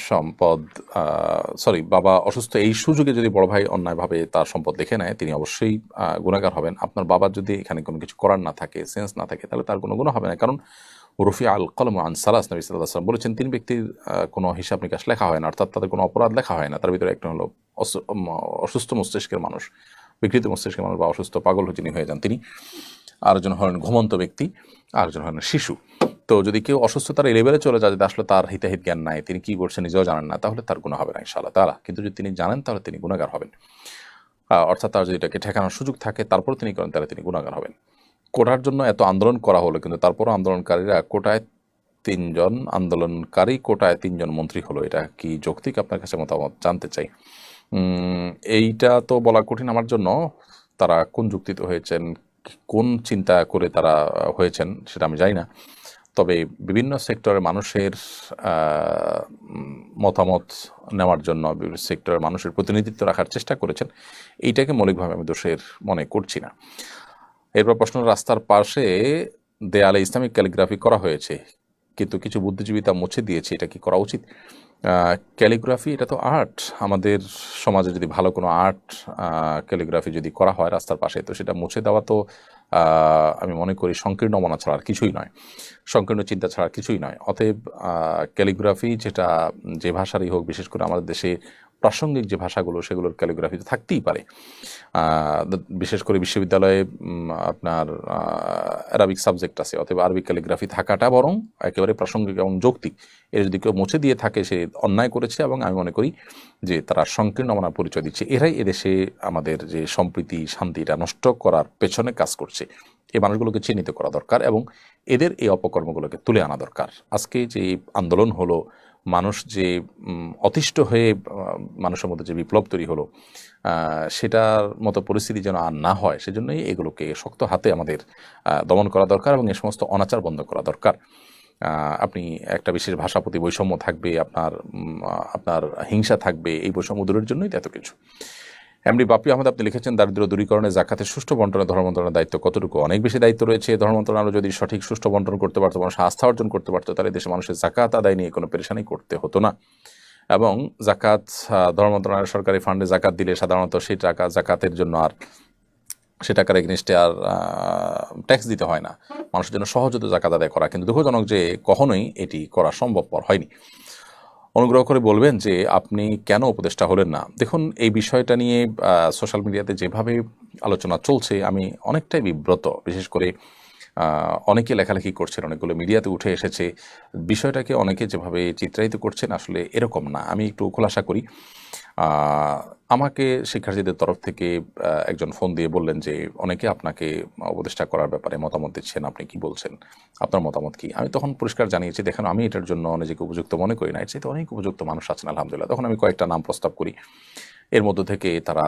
সম্পদ, বাবা অসুস্থ এই সুযোগে যদি বড় ভাই অন্যায়ভাবে তার সম্পদ লিখে নেয় তিনি অবশ্যই গুনাহগার হবেন। আপনার বাবার যদি এখানে কোনো কিছু করার না থাকে, সেন্স না থাকে, তাহলে তার কোনো গুনাহ হবে না। কারণ রফি আল কলম আন সালাস, নবী সাল্লাল্লাহু আলাইহি ওয়াসাল্লাম বলেছেন তিন ব্যক্তির কোনো হিসাব নিকাশ লেখা হয় না, অর্থাৎ তাদের কোনো অপরাধ লেখা হয় না। তার ভিতরে একটা হলো অসুস্থ মস্তিষ্কের মানুষ, বিকৃত মস্তিষ্কের মানুষ বা অসুস্থ পাগল যিনি হয়ে যান তিনি, আরেকজন হলেন ঘুমন্ত ব্যক্তি, আরেকজন হলেন শিশু। তো যদি কেউ অসুস্থতার এই লেভেলে চলে যায়, যদি আসলে তার হিতাহিত জ্ঞান নাই, তিনি কি করছেন নিজেও জানেন না, তাহলে তার গুনাহ হবে না ইনশাআল্লাহ তাআলা। কিন্তু যদি তিনি জানেন তাহলে তিনি গুনাহগার হবেন। অর্থাৎ তার যদি এটাকে ঠেকানোর সুযোগ থাকে তারপর তিনি করেন, তাহলে তিনি গুনাহগার হবেন। কোটার জন্য এত আন্দোলন করা হলো, কিন্তু তারপরও আন্দোলনকারীরা কোটায় 3 জন আন্দোলনকারী, কোটায় 3 জন মন্ত্রী হলো, এটা কি যৌক্তিক? আপনার কাছে মতামত জানতে চাই। এইটা তো বলা কঠিন আমার জন্য, তারা কোন যুক্তিতে হয়েছেন, কোন চিন্তা করে তারা হয়েছেন সেটা আমি জানি না। তবে বিভিন্ন সেক্টরের মানুষের মতামত নেওয়ার জন্য বিভিন্ন সেক্টরের মানুষের প্রতিনিধিত্ব রাখার চেষ্টা করেছেন, এইটাকে মৌলিকভাবে আমি দোষের মনে করছি না। এরপর প্রশ্ন, রাস্তার পাশে দেয়ালে ইসলামিক ক্যালিগ্রাফি করা হয়েছে কিন্তু কিছু বুদ্ধিজীবী তা মুছে দিয়েছে, এটা কি করা উচিত? ক্যালিগ্রাফি এটা তো আর্ট। আমাদের সমাজে যদি ভালো কোনো আর্ট ক্যালিগ্রাফি যদি করা হয় রাস্তার পাশে, তো সেটা মুছে দেওয়া তো আমি মনে করি সংকীর্ণ মনা ছাড়া আর কিছুই নয়, সংকীর্ণ চিন্তা ছাড়া কিছুই নয়। অতএব ক্যালিগ্রাফি যেটা যে ভাষারই হোক, বিশেষ করে আমাদের দেশে প্রাসঙ্গিক যে ভাষাগুলো সেগুলোর ক্যালিগ্রাফি তো থাকতেই পারে। বিশেষ করে বিশ্ববিদ্যালয়ে আপনার অ্যারাবিক সাবজেক্ট আছে, অতএব আরবিক ক্যালিগ্রাফি থাকাটা বরং একেবারে প্রাসঙ্গিক এবং যৌক্তিক। এর যদি কেউ মুছে দিয়ে থাকে সে অন্যায় করেছে, এবং আমি মনে করি যে তারা সংকীর্ণ মনা পরিচয় দিচ্ছে। এরাই এদেশে আমাদের যে সম্প্রীতি শান্তিটা নষ্ট করার পেছনে কাজ করছে। এই মানুষগুলোকে চিহ্নিত করা দরকার এবং এদের এই অপকর্মগুলোকে তুলে আনা দরকার। আজকে যে আন্দোলন হলো, মানুষ যে অতিষ্ঠ হয়ে মানুষের মধ্যে যে বিপ্লব তৈরি হলো, সেটার মতো পরিস্থিতি যেন আর না হয় সেজন্যই এগুলোকে শক্ত হাতে আমাদের দমন করা দরকার এবং এ সমস্ত অনাচার বন্ধ করা দরকার। আপনি একটা বিশেষ ভাষা প্রতি বৈষম্য থাকবে, আপনার হিংসা থাকবে, এই বৈষম্য দূরের জন্যই তো এত কিছু। এমডি বাপি আহমেদ আপনি লিখেছেন, দারিদ্র্য দূরীকরণে জাকাতের সুষ্ঠু বন্টনে ধর্ম মন্ত্রণালয়ের দায়িত্ব কতটুকু? অনেক বেশি দায়িত্ব রয়েছে। ধর্ম মন্ত্রণালয় যদি সঠিক সুষ্ঠু বন্টন করতে পারতো, মানুষ আস্থা অর্জন করতে পারতো, তাহলে দেশের মানুষের জাকাত আদায় নিয়ে কোনো পেরেশানি করতে হতো না। এবং জাকাত ধর্ম মন্ত্রণালয়ের সরকারি ফান্ডে জাকাত দিলে সাধারণত সেই টাকা জাকাতের জন্য আর সে টাকার এগেনিস্টে আর ট্যাক্স দিতে হয় না, মানুষের জন্য সহজ হতো জাকাত আদায় করা। কিন্তু দুঃখজনক যে কখনোই এটি করা সম্ভবপর হয়নি। অনুগ্রহ করে বলবেন যে আপনি কেন উপদেষ্টা হলেন না? দেখুন, এই বিষয়টা নিয়ে সোশ্যাল মিডিয়াতে যেভাবে আলোচনা চলছে আমি অনেকটাই বিব্রত। বিশেষ করে অনেকে লেখালেখি করছেন, অনেকগুলো মিডিয়াতে উঠে এসেছে, বিষয়টাকে অনেকে যেভাবে চিত্রায়িত করছেন আসলে এরকম না। আমি একটু খোলাসা করি। আমাকে শিক্ষার্থীদের তরফ থেকে একজন ফোন দিয়ে বললেন যে অনেকে আপনাকে উপদেষ্টা করার ব্যাপারে মতামত দিচ্ছেন, আপনি কি বলছেন, আপনার মতামত কি? আমি তখন পরিষ্কার জানিয়েছি, দেখেন আমি এটার জন্য নিজেকে উপযুক্ত মনে করি না, এর চাইতে অনেক উপযুক্ত মানুষ আছেন আলহামদুলিল্লাহ। তখন আমি কয়েকটা নাম প্রস্তাব করি, এর মধ্য থেকে তারা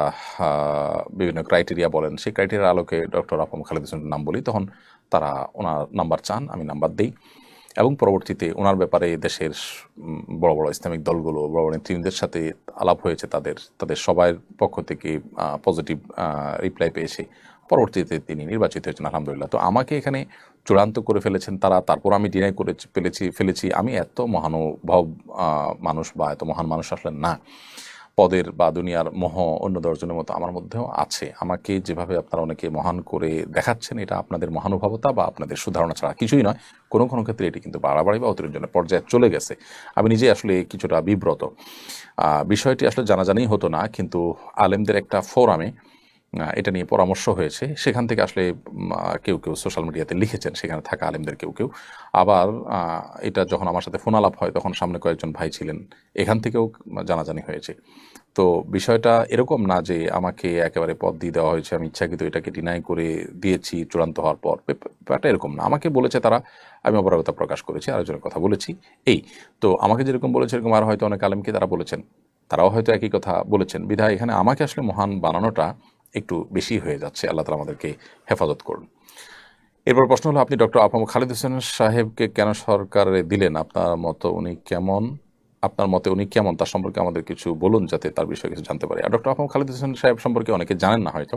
বিভিন্ন ক্রাইটেরিয়া বলেন, সেই ক্রাইটেরিয়ার আলোকে ডক্টর আফম খালেদ হোসেনের নাম বলি। তখন তারা ওনার নাম্বার চান, আমি নাম্বার দিই এবং পরবর্তীতে ওনার ব্যাপারে দেশের বড় বড় ইসলামিক দলগুলো, বড় বড় নেতৃবৃন্দের সাথে আলাপ হয়েছে, তাদের সবার পক্ষ থেকে পজিটিভ রিপ্লাই পেয়েছে। পরবর্তীতে তিনি নির্বাচিত হয়েছেন আলহামদুলিল্লাহ। তো আমাকে এখানে চূড়ান্ত করে ফেলেছেন তারা, তারপর আমি ডিনাই করে ফেলেছি। আমি এত মহানুভব মানুষ বা এত মহান মানুষ আসলে না। পদের বা দুনিয়ার মোহ অন্য দশজনের মতো আমার মধ্যেও আছে। আমাকে যেভাবে আপনারা অনেকে মহান করে দেখাচ্ছেন, এটা আপনাদের মহানুভবতা বা আপনাদের সুধারণা ছাড়া কিছুই নয়। কোনো কোনো ক্ষেত্রে এটি কিন্তু বাড়াবাড়ি বা অতিরঞ্জনের পর্যায়ে চলে গেছে। আমি নিজে আসলে কিছুটা বিব্রত। বিষয়টি আসলে জানাজানি হতো না, কিন্তু আলেমদের একটা ফোরামে এটা নিয়ে পরামর্শ হয়েছে। সেখান থেকে আসলে কেউ কেউ সোশ্যাল মিডিয়াতে লিখেছেন, সেখানে থাকা আলেমদের কেউ কেউ। আবার এটা যখন আমার সাথে ফোন আলাপ হয় তখন সামনে কয়েকজন ভাই ছিলেন, এখান থেকেও জানাজানি হয়েছে। তো বিষয়টা এরকম না যে আমাকে একেবারে পদ দিয়ে দেওয়া হয়েছে, আমি ইচ্ছাকৃত এটাকে ডিনাই করে দিয়েছি চূড়ান্ত হওয়ার পর। ব্যাপারটা এরকম না। আমাকে বলেছে তারা, আমি অপারগতা প্রকাশ করেছি, আরেকজনের কথা বলেছি। এই তো আমাকে যেরকম বলেছে এরকম আর হয়তো অনেক আলেমকে তারা বলেছেন, তারাও হয়তো একই কথা বলেছেন। বিধায় এখানে আমাকে আসলে মহান বানানোটা একটু বেশি হয়ে যাচ্ছে। আল্লাহ তাআলা আমাদেরকে হেফাজত করুন। এরপর প্রশ্ন হলো, আপনি ডক্টর আফম খালেদ হোসেন সাহেবকে কেন সরকারে দিলেন? আপনার মতে উনি কেমন তার সম্পর্কে আমাদের কিছু বলুন, যাতে তার বিষয়ে কিছু জানতে পারি। আর ডক্টর আফম খালেদ হোসেন সাহেব সম্পর্কে অনেকে জানেন না হয়তো।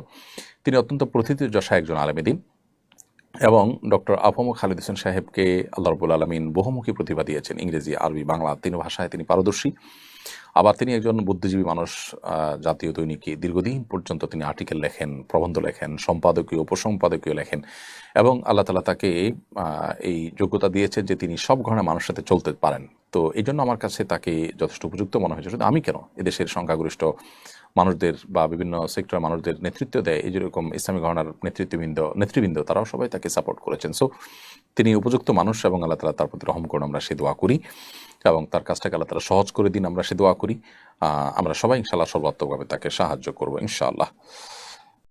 তিনি অত্যন্ত প্রথিতযশা একজন আলেম দ্বীন এবং ডক্টর আফম খালেদ হোসেন সাহেবকে আল্লাহ রাব্বুল আলামিন বহুমুখী প্রতিভা দিয়েছেন। ইংরেজি, আরবি, বাংলা ৩ ভাষায় তিনি পারদর্শী। আবার তিনি একজন বুদ্ধিজীবী মানুষ। জাতীয় দৈনিকে দীর্ঘদিন পর্যন্ত তিনি আর্টিকেল লেখেন, প্রবন্ধ লেখেন, সম্পাদকীয়, উপসম্পাদকীয় লেখেন এবং আল্লাহ তাআলা তাকে এই যোগ্যতা দিয়েছেন যে তিনি সব ধরনের মানুষের সাথে চলতে পারেন। তো এইজন্য আমার কাছে তাকে যথেষ্ট উপযুক্ত মনে হয়েছে। শুধু আমি কেন, এদেশের সংখ্যাগরিষ্ঠ মানুষদের বা বিভিন্ন সেক্টরের মানুষদের নেতৃত্ব দেয় এই যেরকম ইসলামী ঘরানার নেতৃবৃন্দ তারাও সবাই তাকে সাপোর্ট করেছেন। সো তিনি উপযুক্ত মানুষ এবং আল্লাহ তাআলা তার প্রতি রহম করুন, আমরা সে দোয়া করি এবং তার কাজটাকে আল্লাহ তাআলা সহজ করে দিন, আমরা সে দোয়া করি। আমরা সবাই ইনশাআল্লাহ সর্বাত্মকভাবে তাকে সাহায্য করবো ইনশাআল্লাহ।